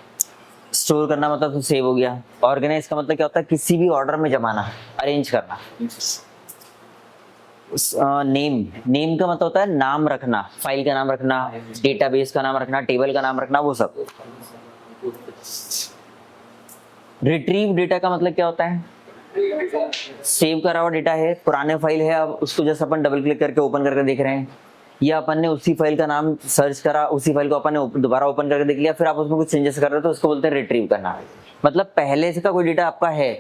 स्टोर करना मतलब तो सेव हो गया, ऑर्गेनाइज का मतलब क्या होता है, किसी भी ऑर्डर में जमाना, अरेंज करना। नेम का मतलब होता है नाम रखना, फाइल का नाम रखना, डेटाबेस का नाम रखना, टेबल का नाम रखना, वो सब। रिट्रीव डेटा का मतलब क्या होता है, सेव करा हुआ डेटा है, पुराने फाइल है, अब उसको जैसे अपन डबल क्लिक करके ओपन करके देख रहे हैं, या अपन ने उसी फाइल का नाम सर्च करा, उसी फाइल को अपन ने दोबारा ओपन करके देख लिया, फिर आप उसमें कुछ चेंजेस कर रहे हो तो उसको बोलते हैं रिट्रीव करना। मतलब पहले से का कोई डेटा आपका है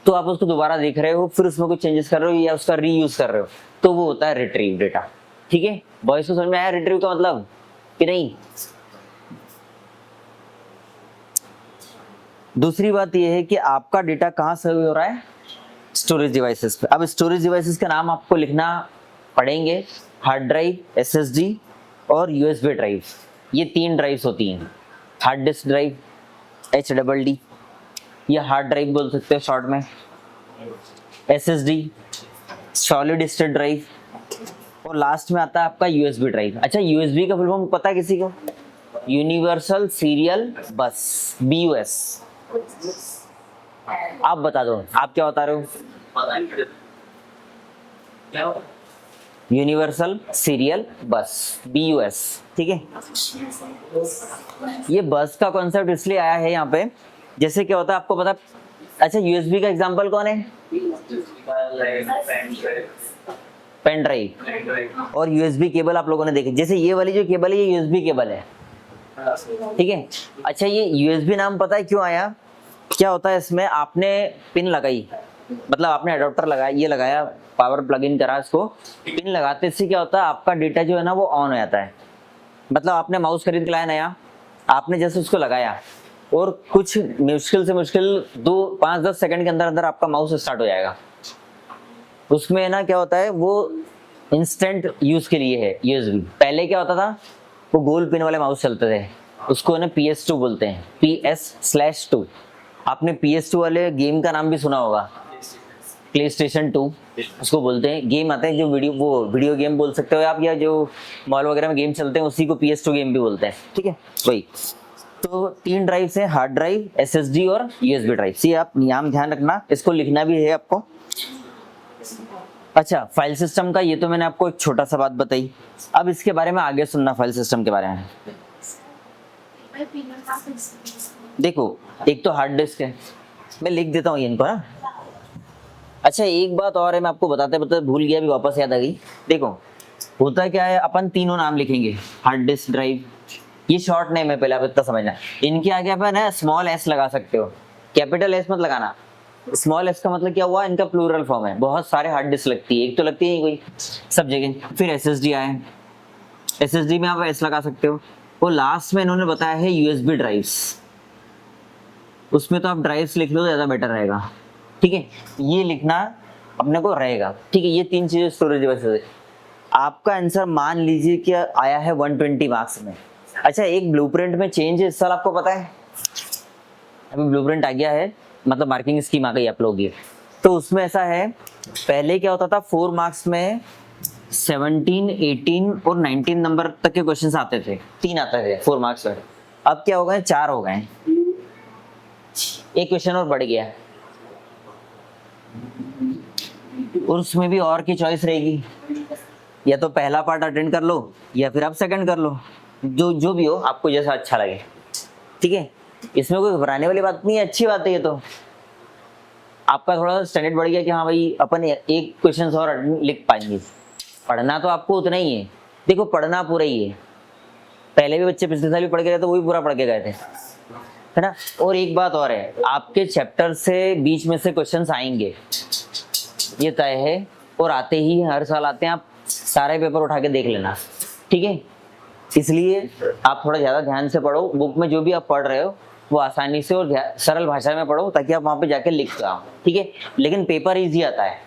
तो आप उसको दोबारा देख रहे हो, फिर उसमें कुछ चेंजेस कर रहे हो या उसका रीयूज कर रहे हो, तो वो होता है रिट्रीव डेटा, ठीक है। बॉयज को समझ में आया रिट्रीव का मतलब कि नहीं? दूसरी बात यह है कि आपका डेटा कहाँ सेव हो रहा है, स्टोरेज डिवाइसेस पे। अब स्टोरेज डिवाइसेस का नाम आपको लिखना पड़ेंगे, हार्ड ड्राइव, SSD और USB ड्राइव, ये 3 ड्राइव्स होती हैं। हार्ड डिस्क ड्राइव, HDD, ये हार्ड ड्राइव बोल सकते हो शॉर्ट में। SSD, सॉलिड स्टेट ड्राइव, और लास्ट में आता है आपका USB ड्राइव। अच्छा, USB का फुल फॉर्म पता है किसी को? यूनिवर्सल सीरियल बस, BUS। आप बता दो, आप क्या बता रहे हो? यूनिवर्सल सीरियल बस, BUS, ठीक है। ये बस का कॉन्सेप्ट इसलिए आया है यहाँ पे, जैसे क्या होता है आपको पता। अच्छा, USB का एग्जांपल कौन है? Pen drive. और USB केबल आप लोगों ने देखी, जैसे ये वाली जो केबल है ये USB केबल है, ठीक है। अच्छा, ये USB नाम पता है क्यों आया? क्या होता है इसमें, आपने पिन लगाई, मतलब आपने अडॉप्टर लगाया, ये लगाया, पावर प्लग इन करा, इसको पिन लगाते से क्या होता है, आपका डेटा जो है ना वो ऑन हो जाता है। मतलब आपने माउस खरीद के लाया नया, आपने जैसे उसको लगाया और कुछ मुश्किल से मुश्किल 5-10 सेकंड के अंदर अंदर आपका माउस स्टार्ट हो जाएगा। उसमें ना क्या होता है, वो इंस्टेंट यूज के लिए है USB। पहले क्या होता था, वो गोल पिन वाले माउस चलते थे, उसको ना PS2 बोलते हैं, PS/2। आपने PS2 वाले गेम का नाम भी सुना होगा, PlayStation 2 उसको बोलते हैं। गेम आते हैं जो वीडियो गेम बोल सकते हो आप, या जो मॉल वगैरह में गेम चलते हैं उसी को PS2 गेम भी बोलते हैं, ठीक है वही। तो 3 ड्राइव हैं, हार्ड ड्राइव, SSD और USB ड्राइव। ये आप नाम ध्यान रखना, इसको लिखना भी है आपको। अच्छा, फाइल सिस्टम का ये तो मैंने आपको एक छोटा सा बात बताई, अब इसके बारे में आगे सुनना। फाइल सिस्टम के बारे में देखो, एक तो हार्ड डिस्क है, मैं लिख देता हूँ इनको ना। अच्छा, एक बात और है, मैं आपको बताते बताते भूल गया, अभी वापस याद आ गई। देखो होता क्या है, अपन तीनों नाम लिखेंगे, हार्ड डिस्क ड्राइव, ये शॉर्ट नेम है, पहले आप इतना समझना। इनके आगे अपन है स्मॉल s लगा सकते हो, कैपिटल S मत लगाना। स्मॉल s का मतलब क्या हुआ, इनका प्लूरल फॉर्म है, बहुत सारे हार्ड डिस्क लगती है, एक तो लगती है कोई सब जगह। फिर SSD आए, SSD में आप s लगा सकते हो। और लास्ट में इन्होंने बताया है USB ड्राइव्स, उसमें तो आप ड्राइव्स लिख लो, ज़्यादा बेटर रहेगा, ठीक है। ये लिखना अपने को रहेगा, ठीक है। ये 3 चीज़ें स्टोरेज डिवाइस है। आपका आंसर मान लीजिए कि आया है 120 मार्क्स में। अच्छा, एक ब्लूप्रिंट में चेंज है इस साल, आपको पता है? अभी ब्लूप्रिंट आ गया है, मतलब मार्किंग स्कीम आ गई आप लोग की। तो उसमें ऐसा है, पहले क्या होता था, 4 मार्क्स में 17, 18 और 19 नंबर तक के क्वेश्चंस आते थे, 3 आते थे 4 मार्क्स में। अब क्या हो गए, 4 हो गए, एक क्वेश्चन और बढ़ गया, और उसमें भी और की चॉइस रहेगी, या तो पहला पार्ट अटेंड कर लो या फिर आप सेकंड कर लो, जो भी हो आपको जैसा अच्छा लगे, ठीक है। इसमें कोई घबराने वाली बात नहीं है, अच्छी बात है ये तो। आपका थोड़ा सा स्टैंडर्ड बढ़ गया कि हाँ भाई अपन एक क्वेश्चन और लिख पाएंगे। पढ़ना तो आपको उतना ही है, देखो पढ़ना पूरा ही है, पहले भी बच्चे पिछले साल भी पढ़ के गए थे, वो भी पूरा पढ़ के गए थे, है ना। और एक बात और है, आपके चैप्टर से बीच में से क्वेश्चंस आएंगे, ये तय है, और आते ही हर साल आते हैं, आप सारे पेपर उठा के देख लेना, ठीक है। इसलिए आप थोड़ा ज़्यादा ध्यान से पढ़ो, बुक में जो भी आप पढ़ रहे हो वो आसानी से और सरल भाषा में पढ़ो, ताकि आप वहाँ पे जाके लिख पाओ, ठीक है। लेकिन पेपर ईजी आता है,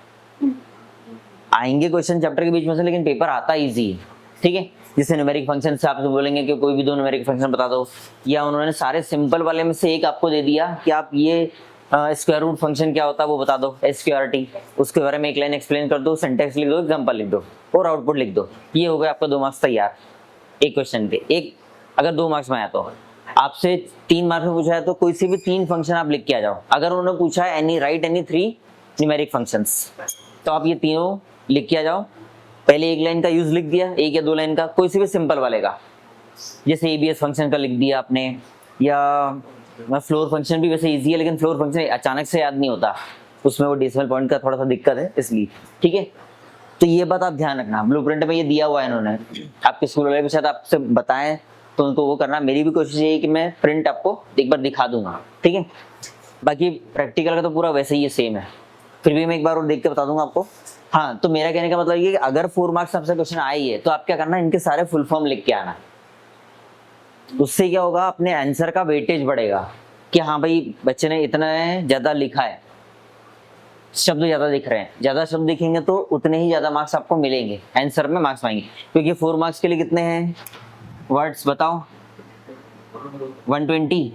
आएंगे क्वेश्चन चैप्टर के बीच में से, लेकिन पेपर आता ईजी है, ठीक है। जैसे न्यूमेरिक फंक्शन से आपसे बोलेंगे कि कोई भी 2 न्यूमेरिक फंक्शन बता दो, या उन्होंने सारे सिंपल वाले में से एक आपको दे दिया कि आप ये स्क्वायर रूट फंक्शन क्या होता है वो बता दो, SQRT, उसके बारे में एक लाइन एक्सप्लेन कर दो, सिंटेक्स लिख दो, एग्जांपल लिख दो और आउटपुट लिख दो, ये हो गया आपका 2 मार्क्स तैयार एक क्वेश्चन पे। एक अगर 2 मार्क्स में आया तो आपसे 3 मार्क्स में पूछा है तो कोई से भी 3 फंक्शन आप लिख के आ जाओ। अगर उन्होंने पूछा है एनी 3 न्यूमेरिक फंक्शंस, तो आप ये तीनों लिख के आ जाओ। पहले एक लाइन का यूज लिख दिया, 1 या 2 लाइन का, कोई से भी सिंपल वाले का, जैसे ABS फंक्शन का लिख दिया आपने, या फ्लोर फंक्शन भी वैसे इजी है, लेकिन फ्लोर फंक्शन अचानक से याद नहीं होता, उसमें वो डेसिमल पॉइंट का थोड़ा सा दिक्कत है, इसलिए, ठीक है। तो ये बात आप ध्यान रखना, ब्लूप्रिंट में ये दिया हुआ है इन्होंने, आपके स्कूल वाले भी शायद आपसे बताएं तो उनको वो करना। मेरी भी कोशिश यही है कि मैं प्रिंट आपको एक बार दिखा दूंगा, ठीक है। बाकी प्रैक्टिकल का तो पूरा वैसे ही सेम है, फिर भी मैं एक बार और देख के बता दूंगा आपको। हाँ, तो मेरा कहने का मतलब ये कि अगर 4 मार्क्स आपसे क्वेश्चन आई है तो आप क्या करना, इनके सारे फुल फॉर्म लिख के आना। उससे क्या होगा, अपने आंसर का वेटेज बढ़ेगा कि हाँ भाई बच्चे ने इतना ज्यादा लिखा है, शब्द ज्यादा दिख रहे हैं, ज्यादा शब्द दिखेंगे तो उतने ही ज्यादा मार्क्स आपको मिलेंगे, आंसर में मार्क्स आएंगे। क्योंकि 4 मार्क्स के लिए कितने हैं वर्ड्स बताओ, 120,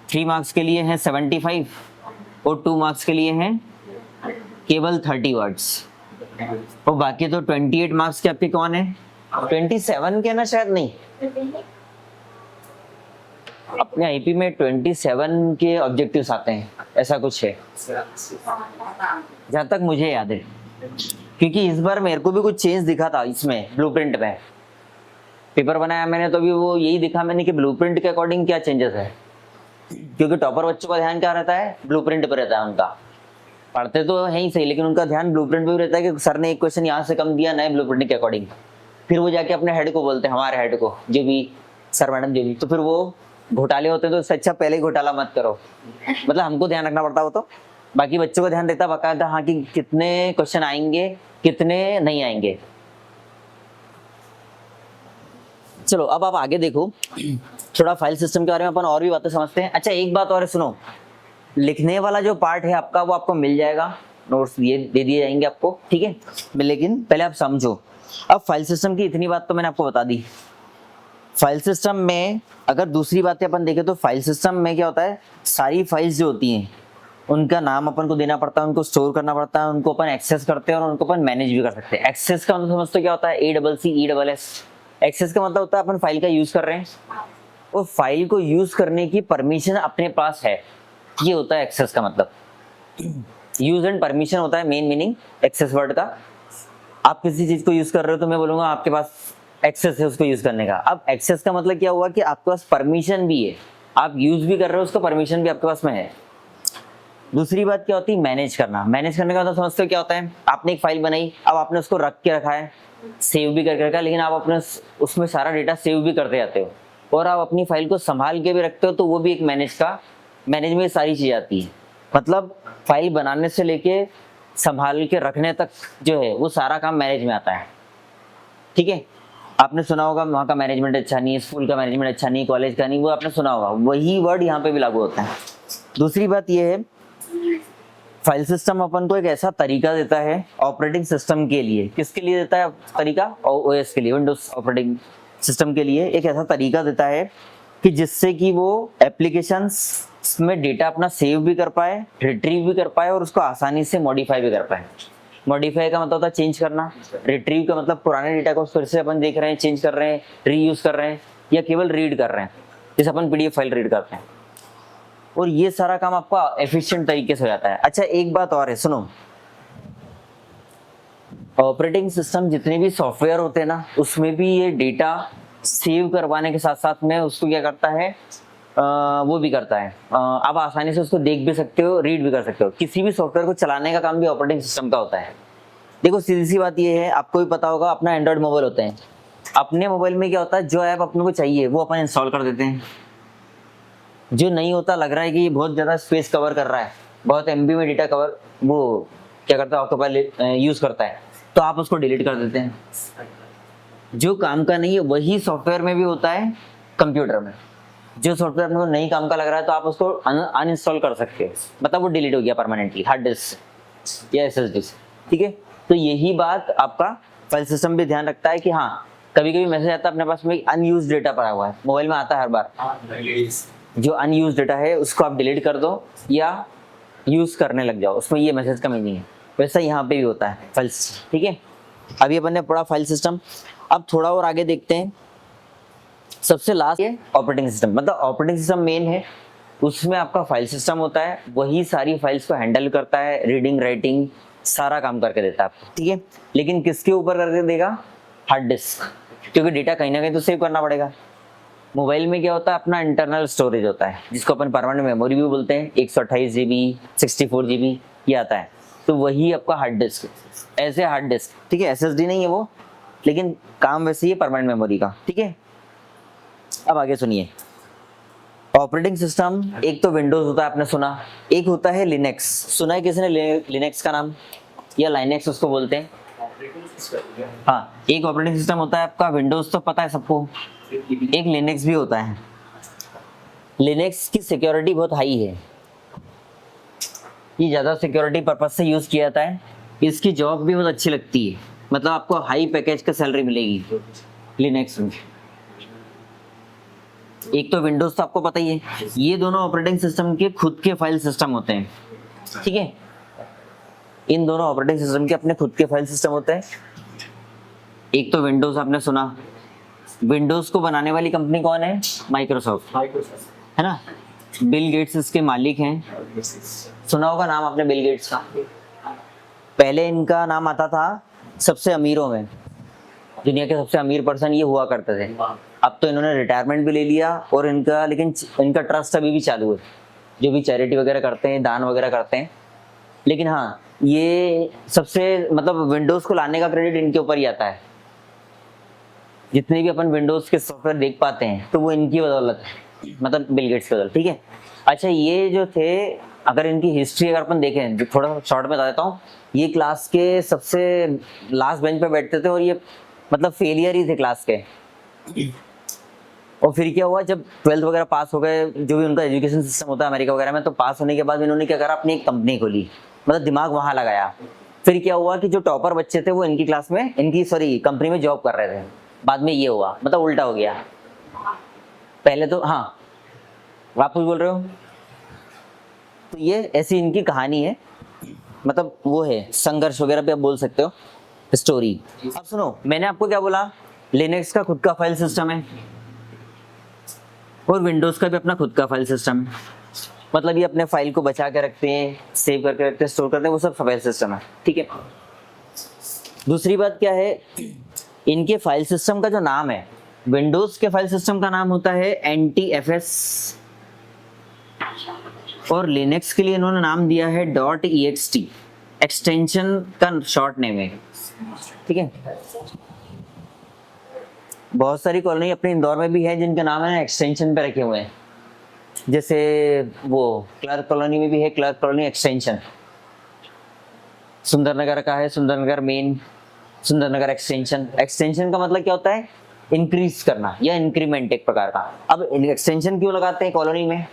3 मार्क्स के लिए हैं 75 और 2 मार्क्स के लिए हैं केवल 30 वर्ड्स। और बाकी तो 28 मार्क्स के आपके कौन है, 27 के ना शायद, नहीं अपने आईपी में 27 के ऑब्जेक्टिव्स आते हैं, ऐसा कुछ है जहां तक मुझे याद है। क्योंकि इस बार मेरे को भी कुछ चेंज दिखा था इसमें ब्लूप्रिंट में, पेपर बनाया मैंने तो अभी वो यही दिखा मैंने कि ब्लूप्रिंट के अकॉर्डिंग क्या चेंजेस है। क्योंकि टॉपर बच्चों का ध्यान क्या रहता है, ब्लूप्रिंट पर रहता है उनका, पढ़ते तो है ही सही लेकिन उनका ध्यान ब्लूप्रिंट पे भी रहता है कि सर ने एक क्वेश्चन यहाँ से कम दिया नए ब्लूप्रिंट के अकॉर्डिंग। फिर वो जाके अपने हेड को बोलते हैं, हमारे हेड को, जो भी सर मैडम जो भी, तो फिर वो घोटाले होते हैं। तो इससे अच्छा पहले ही घोटाला मत करो, मतलब हमको ध्यान रखना पड़ता हो तो, बाकी बच्चों को ध्यान रहता बाकायदा हाँ कि कितने क्वेश्चन आएंगे कितने नहीं आएंगे। चलो अब आप आगे देखो, थोड़ा फाइल सिस्टम के बारे में अपन और भी बातें समझते हैं। अच्छा एक बात और है सुनो, लिखने वाला जो पार्ट है आपका वो आपको मिल जाएगा, नोट्स ये दे दिए जाएंगे आपको, ठीक है। लेकिन पहले आप समझो, अब फाइल सिस्टम की इतनी बात तो मैंने आपको बता दी। फाइल सिस्टम में अगर दूसरी बातें अपन देखें तो फाइल सिस्टम में क्या होता है, सारी फाइल्स जो होती हैं उनका नाम अपन को देना पड़ता है, उनको स्टोर करना पड़ता है, उनको अपन एक्सेस करते हैं और उनको अपन मैनेज भी कर सकते हैं। एक्सेस का मतलब समझते क्या होता है, ACCESS। एक्सेस का मतलब होता है अपन फाइल का यूज कर रहे हैं और फाइल को यूज करने की परमिशन अपने पास है, ये होता है एक्सेस का मतलब। यूज एंड परमिशन होता है मेन मीनिंग एक्सेस वर्ड का। आप किसी चीज को यूज कर रहे हो तो मैं बोलूंगा आपके पास एक्सेस है उसको यूज करने का। अब एक्सेस का मतलब क्या हुआ कि आपके पास परमिशन भी है, आप यूज भी कर रहे हो, उसका परमिशन भी आपके पास में है। दूसरी बात क्या होती है, मैनेज करना। मैनेज करने का मतलब समझते हो क्या होता है, आपने एक फाइल बनाई, अब आपने उसको रख के रखा है, सेव भी करके रखा, लेकिन आप अपने उसमें सारा डेटा सेव भी करते जाते हो और आप अपनी फाइल को संभाल के भी रखते हो, तो वो भी एक मैनेज में सारी चीज आती है। मतलब फाइल बनाने से लेके संभाल के रखने तक जो है वो सारा काम मैनेज में आता है, ठीक है। आपने सुना होगा वहाँ का मैनेजमेंट अच्छा नहीं है, स्कूल का मैनेजमेंट अच्छा नहीं, कॉलेज का नहीं, वो आपने सुना होगा, वही वर्ड यहाँ पे भी लागू होता है। दूसरी बात ये है, फाइल सिस्टम अपन को एक ऐसा तरीका देता है ऑपरेटिंग सिस्टम के लिए। किसके लिए देता है तरीका, OS के लिए, विंडोज ऑपरेटिंग सिस्टम के लिए एक ऐसा तरीका देता है कि जिससे कि वो एप्लीकेशंस में डेटा अपना सेव भी कर पाए, रिट्रीव भी कर पाए और उसको आसानी से मॉडिफाई भी कर पाए। मॉडिफाई का मतलब होता है चेंज करना, रिट्रीव का मतलब पुराने डेटा को फिर से अपन देख रहे हैं, चेंज कर रहे हैं, रीयूज कर रहे हैं या केवल रीड कर रहे हैं, जैसे अपन PDF फाइल रीड करते हैं। और ये सारा काम आपका एफिशिएंट तरीके से हो जाता है। अच्छा एक बात और है सुनो, ऑपरेटिंग सिस्टम जितने भी सॉफ्टवेयर होते हैं ना, उसमें भी ये डेटा सेव करवाने के साथ साथ में उसको क्या करता है, वो भी करता है, आप आसानी से उसको देख भी सकते हो, रीड भी कर सकते हो। किसी भी सॉफ्टवेयर को चलाने का काम भी ऑपरेटिंग सिस्टम का होता है। देखो सीधी सी बात ये है, आपको भी पता होगा, अपना एंड्रॉइड मोबाइल होते हैं, अपने मोबाइल में क्या होता है, जो ऐप अपने को चाहिए वो अपन इंस्टॉल कर देते हैं। जो नहीं होता, लग रहा है कि ये बहुत ज़्यादा स्पेस कवर कर रहा है, बहुत MB में डेटा कवर वो क्या करता है ऑक्यूपाई यूज़ करता है, तो आप उसको डिलीट कर देते हैं। जो काम का नहीं है वही सॉफ्टवेयर में भी होता है कंप्यूटर में। जो सॉफ्टवेयर आपको नहीं काम का लग रहा है तो आप उसको अनइंस्टॉल कर सकते हैं, मतलब वो डिलीट हो गया परमानेंटली हार्ड डिस्क या SSD से, ठीक है। तो यही बात आपका फाइल सिस्टम भी ध्यान रखता है कि हाँ कभी कभी मैसेज आता है अपने पास में अनयूज डेटा पड़ा हुआ है, मोबाइल में आता है हर बार, जो अनयूज डेटा है उसको आप डिलीट कर दो या यूज करने लग जाओ, उसमें ये मैसेज का मीनिंग है। वैसा यहाँ पे भी होता है फाइल सिस्टम, ठीक है। अभी अपन ने पढ़ा फाइल सिस्टम, अब थोड़ा और आगे देखते हैं। सबसे लास्ट ये ऑपरेटिंग सिस्टम, मतलब ऑपरेटिंग सिस्टम मेन है, उसमें आपका फाइल सिस्टम होता है, वही सारी फाइल्स को हैंडल करता है, रीडिंग राइटिंग सारा काम करके देता है आपको, ठीक है। लेकिन किसके ऊपर करके देगा, हार्ड डिस्क, क्योंकि डेटा कहीं ना कहीं तो सेव करना पड़ेगा। मोबाइल में क्या होता है, अपना इंटरनल स्टोरेज होता है जिसको अपन परमानेंट मेमोरी भी बोलते हैं, 128 GB 64 GB ये आता है, तो वही आपका हार्ड डिस्क, ऐसे हार्ड डिस्क, ठीक है। SSD नहीं है वो, लेकिन काम वैसे ही है परमानेंट मेमोरी का, ठीक है। अब आगे सुनिए, ऑपरेटिंग सिस्टम एक तो विंडोज होता है, आपने सुना, एक होता है लिनक्स, सुना है किसी ने लिनक्स का नाम, या लाइनेक्स उसको बोलते हैं। हाँ, एक ऑपरेटिंग सिस्टम होता है आपका विंडोज, तो पता है सबको, एक लिनक्स भी होता है। लिनक्स की सिक्योरिटी बहुत हाई है, ये ज़्यादा सिक्योरिटी पर्पज से यूज़ किया जाता है। इसकी जॉब भी बहुत अच्छी लगती है, मतलब आपको हाई पैकेज का सैलरी मिलेगी लिनक्स में। एक तो विंडोज तो आपको पता ही है, ये दोनों ऑपरेटिंग सिस्टम के खुद के फाइल सिस्टम होते हैं, ठीक है। इन दोनों ऑपरेटिंग सिस्टम के अपने खुद के फाइल सिस्टम होते हैं। एक तो विंडोज आपने सुना, विंडोज को बनाने वाली कंपनी कौन है? माइक्रोसॉफ्ट, है ना। बिल गेट्स इसके मालिक हैं। सुना होगा नाम आपने बिल गेट्स का। पहले इनका नाम आता था सबसे अमीरों में, दुनिया के सबसे अमीर पर्सन ये हुआ करते थे। अब तो इन्होंने रिटायरमेंट भी ले लिया और इनका ट्रस्ट अभी भी चालू है, जो भी चैरिटी वगैरह करते हैं, दान वगैरह करते हैं। लेकिन हाँ, ये सबसे मतलब विंडोज को लाने का क्रेडिट इनके ऊपर ही आता है। जितने भी अपन विंडोज के सॉफ्टवेयर देख पाते हैं तो वो इनकी बदौलत है, मतलब बिल गेट्स की बदौलत, ठीक है। अच्छा, ये जो थे, अगर इनकी हिस्ट्री अगर अपन देखें, जो थोड़ा सा शॉर्ट में बता देता हूँ, ये क्लास के सबसे लास्ट बेंच पे बैठते थे और ये मतलब फेलियर ही थे क्लास के। और फिर क्या हुआ, जब 12th वगैरह पास हो गए, जो भी उनका एजुकेशन सिस्टम होता है अमेरिका वगैरह में, तो पास होने के बाद इन्होंने क्या करा, अपनी एक कंपनी खोली, मतलब दिमाग वहां लगाया। फिर क्या हुआ कि जो टॉपर बच्चे थे वो इनकी क्लास में, कंपनी में जॉब कर रहे थे। बाद में ये हुआ, मतलब उल्टा हो गया। पहले तो हाँ, आप कुछ बोल रहे हो? तो ये ऐसी इनकी कहानी है, मतलब वो है संघर्ष वगैरह पे आप बोल सकते हो, स्टोरी। अब सुनो, मैंने आपको क्या बोला, लिनक्स का खुद का फाइल सिस्टम है और विंडोज का भी अपना खुद का फाइल सिस्टम है। मतलब ये अपने फाइल को बचा के रखते हैं, सेव करके रखते हैं, स्टोर करते हैं, वो सब फाइल सिस्टम है, ठीक है। दूसरी बात क्या है, इनके फाइल सिस्टम का जो नाम है, विंडोज के फाइल सिस्टम का नाम होता है NTFS और लिनक्स के लिए इन्होंने नाम दिया है .ext, एक्सटेंशन का शॉर्ट नेम है, ठीक है। बहुत सारी कॉलोनी अपने इंदौर में भी है जिनका नाम है एक्सटेंशन पे रखे हुए हैं, जैसे वो क्लर्क कॉलोनी में भी है क्लर्क कॉलोनी एक्सटेंशन, सुंदरनगर का है Sundarnagar main, Sundarnagar extension. Extension का मतलब क्या होता है, इंक्रीज करना या इंक्रीमेंट एक प्रकार का। अब एक्सटेंशन क्यों लगाते हैं कॉलोनी में,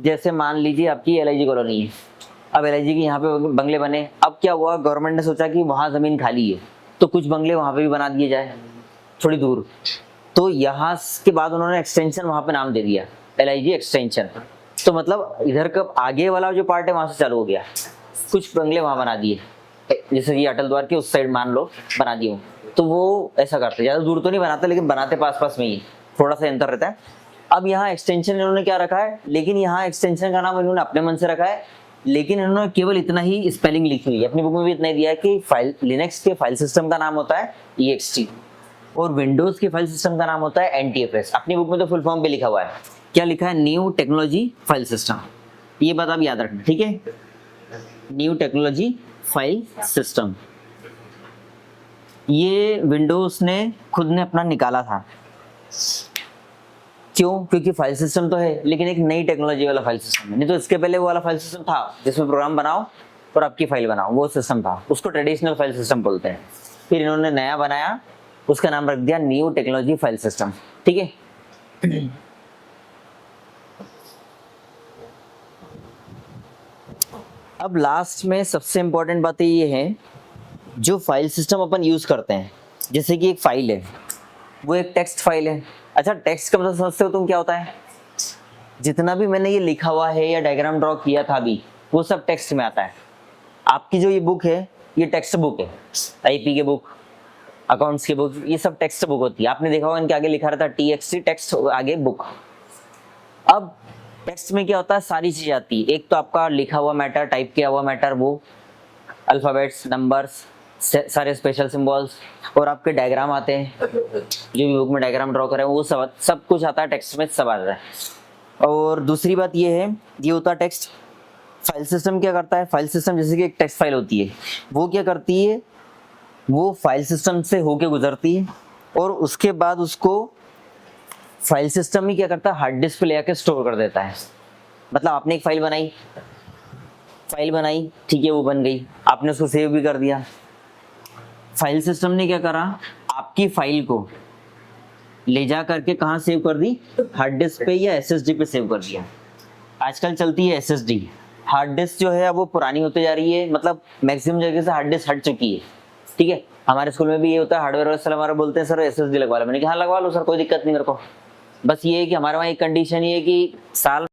जैसे मान लीजिए आपकी LIG कॉलोनी है, अब LIG की यहाँ पे बंगले बने। अब क्या हुआ, गवर्नमेंट ने सोचा कि वहाँ जमीन खाली है तो कुछ बंगले वहाँ पे भी बना दिए जाए थोड़ी दूर, तो यहाँ के बाद उन्होंने एक्सटेंशन वहाँ पे नाम दे दिया LIG एक्सटेंशन। तो मतलब इधर का आगे वाला जो पार्ट है वहाँ से चालू हो गया, कुछ बंगले वहाँ बना दिए, जैसे कि अटल द्वार के उस साइड मान लो बना दिए, तो वो ऐसा करते, ज़्यादा दूर तो नहीं बनाते लेकिन बनाते पास पास में ही, थोड़ा सा अंतर रहता है। अब यहाँ एक्सटेंशन इन्होंने क्या रखा है, लेकिन यहाँ एक्सटेंशन का नाम इन्होंने अपने मन से रखा है, लेकिन इन्होंने केवल इतना ही स्पेलिंग लिखी हुई है, अपनी बुक में भी इतना ही दिया है कि फाइल लिनक्स के फाइल सिस्टम का नाम होता है EXT और विंडोज के फाइल सिस्टम का नाम होता है NTFS। अपनी बुक में तो फुल फॉर्म पे लिखा हुआ है, क्या लिखा है, न्यू टेक्नोलॉजी फाइल सिस्टम। ये बात आप याद रखना, ठीक है, न्यू टेक्नोलॉजी फाइल सिस्टम। ये विंडोज ने खुद ने अपना निकाला था, क्यों, क्योंकि फाइल सिस्टम तो है लेकिन एक नई टेक्नोलॉजी वाला फाइल सिस्टम है। नहीं तो इसके पहले वो वाला फाइल सिस्टम था जिसमें प्रोग्राम बनाओ और आपकी फाइल बनाओ, वो सिस्टम था, उसको ट्रेडिशनल फाइल सिस्टम बोलते हैं। फिर इन्होंने नया बनाया, उसका नाम रख दिया न्यू टेक्नोलॉजी फाइल सिस्टम, ठीक है। अब लास्ट में सबसे इंपॉर्टेंट बातें ये है, जो फाइल सिस्टम अपन यूज करते हैं, जैसे कि एक फाइल है, वो एक टेक्स्ट फाइल है। अच्छा, टेक्स्ट का मतलब समझते हो तुम क्या होता है, जितना भी मैंने ये लिखा हुआ है या डायग्राम ड्रॉ किया था अभी, वो सब टेक्स्ट में आता है। आपकी जो ये बुक है, ये टेक्स्ट बुक है, IP के बुक, अकाउंट्स की बुक, ये सब टेक्स्ट बुक होती है। आपने देखा होगा इनके आगे लिखा रहता है TXT, टेक्स्ट आगे बुक। अब टेक्स्ट में क्या होता है, सारी चीजें आती है। एक तो आपका लिखा हुआ मैटर, टाइप किया हुआ मैटर, वो अल्फाबेट्स, नंबर्स, सारे स्पेशल सिंबल्स, और आपके डायग्राम आते हैं, जो भी बुक में डायग्राम ड्रॉ करें वो सब कुछ आता है टेक्स्ट में, सब आता है। और दूसरी बात ये है, ये होता है टेक्स्ट। फाइल सिस्टम क्या करता है, फाइल सिस्टम जैसे कि एक टेक्स्ट फाइल होती है, वो क्या करती है, वो फाइल सिस्टम से होके गुजरती है और उसके बाद उसको फाइल सिस्टम ही क्या करता है, हार्ड डिस्क पे ले आके स्टोर कर देता है। मतलब आपने एक फाइल बनाई, ठीक है, वो बन गई, आपने उसको सेव भी कर दिया। फाइल सिस्टम ने क्या करा, आपकी फाइल को ले जा करके कहाँ सेव कर दी, हार्ड डिस्क पे या SSD पे सेव कर दिया। आजकल चलती है SSD, हार्ड डिस्क जो है अब वो पुरानी होती जा रही है, मतलब मैक्सिमम जगह से हार्ड डिस्क हट चुकी है। ठीक है, हमारे स्कूल में भी ये होता है, हार्डवेयर वाले सर हमारा बोलते हैं सर एसएसडी लगवा लो। मैंने कहा हाँ लगवा लो सर, कोई दिक्कत नहीं मेरे को। बस ये है कि हमारे वहाँ एक कंडीशन ये है कि साल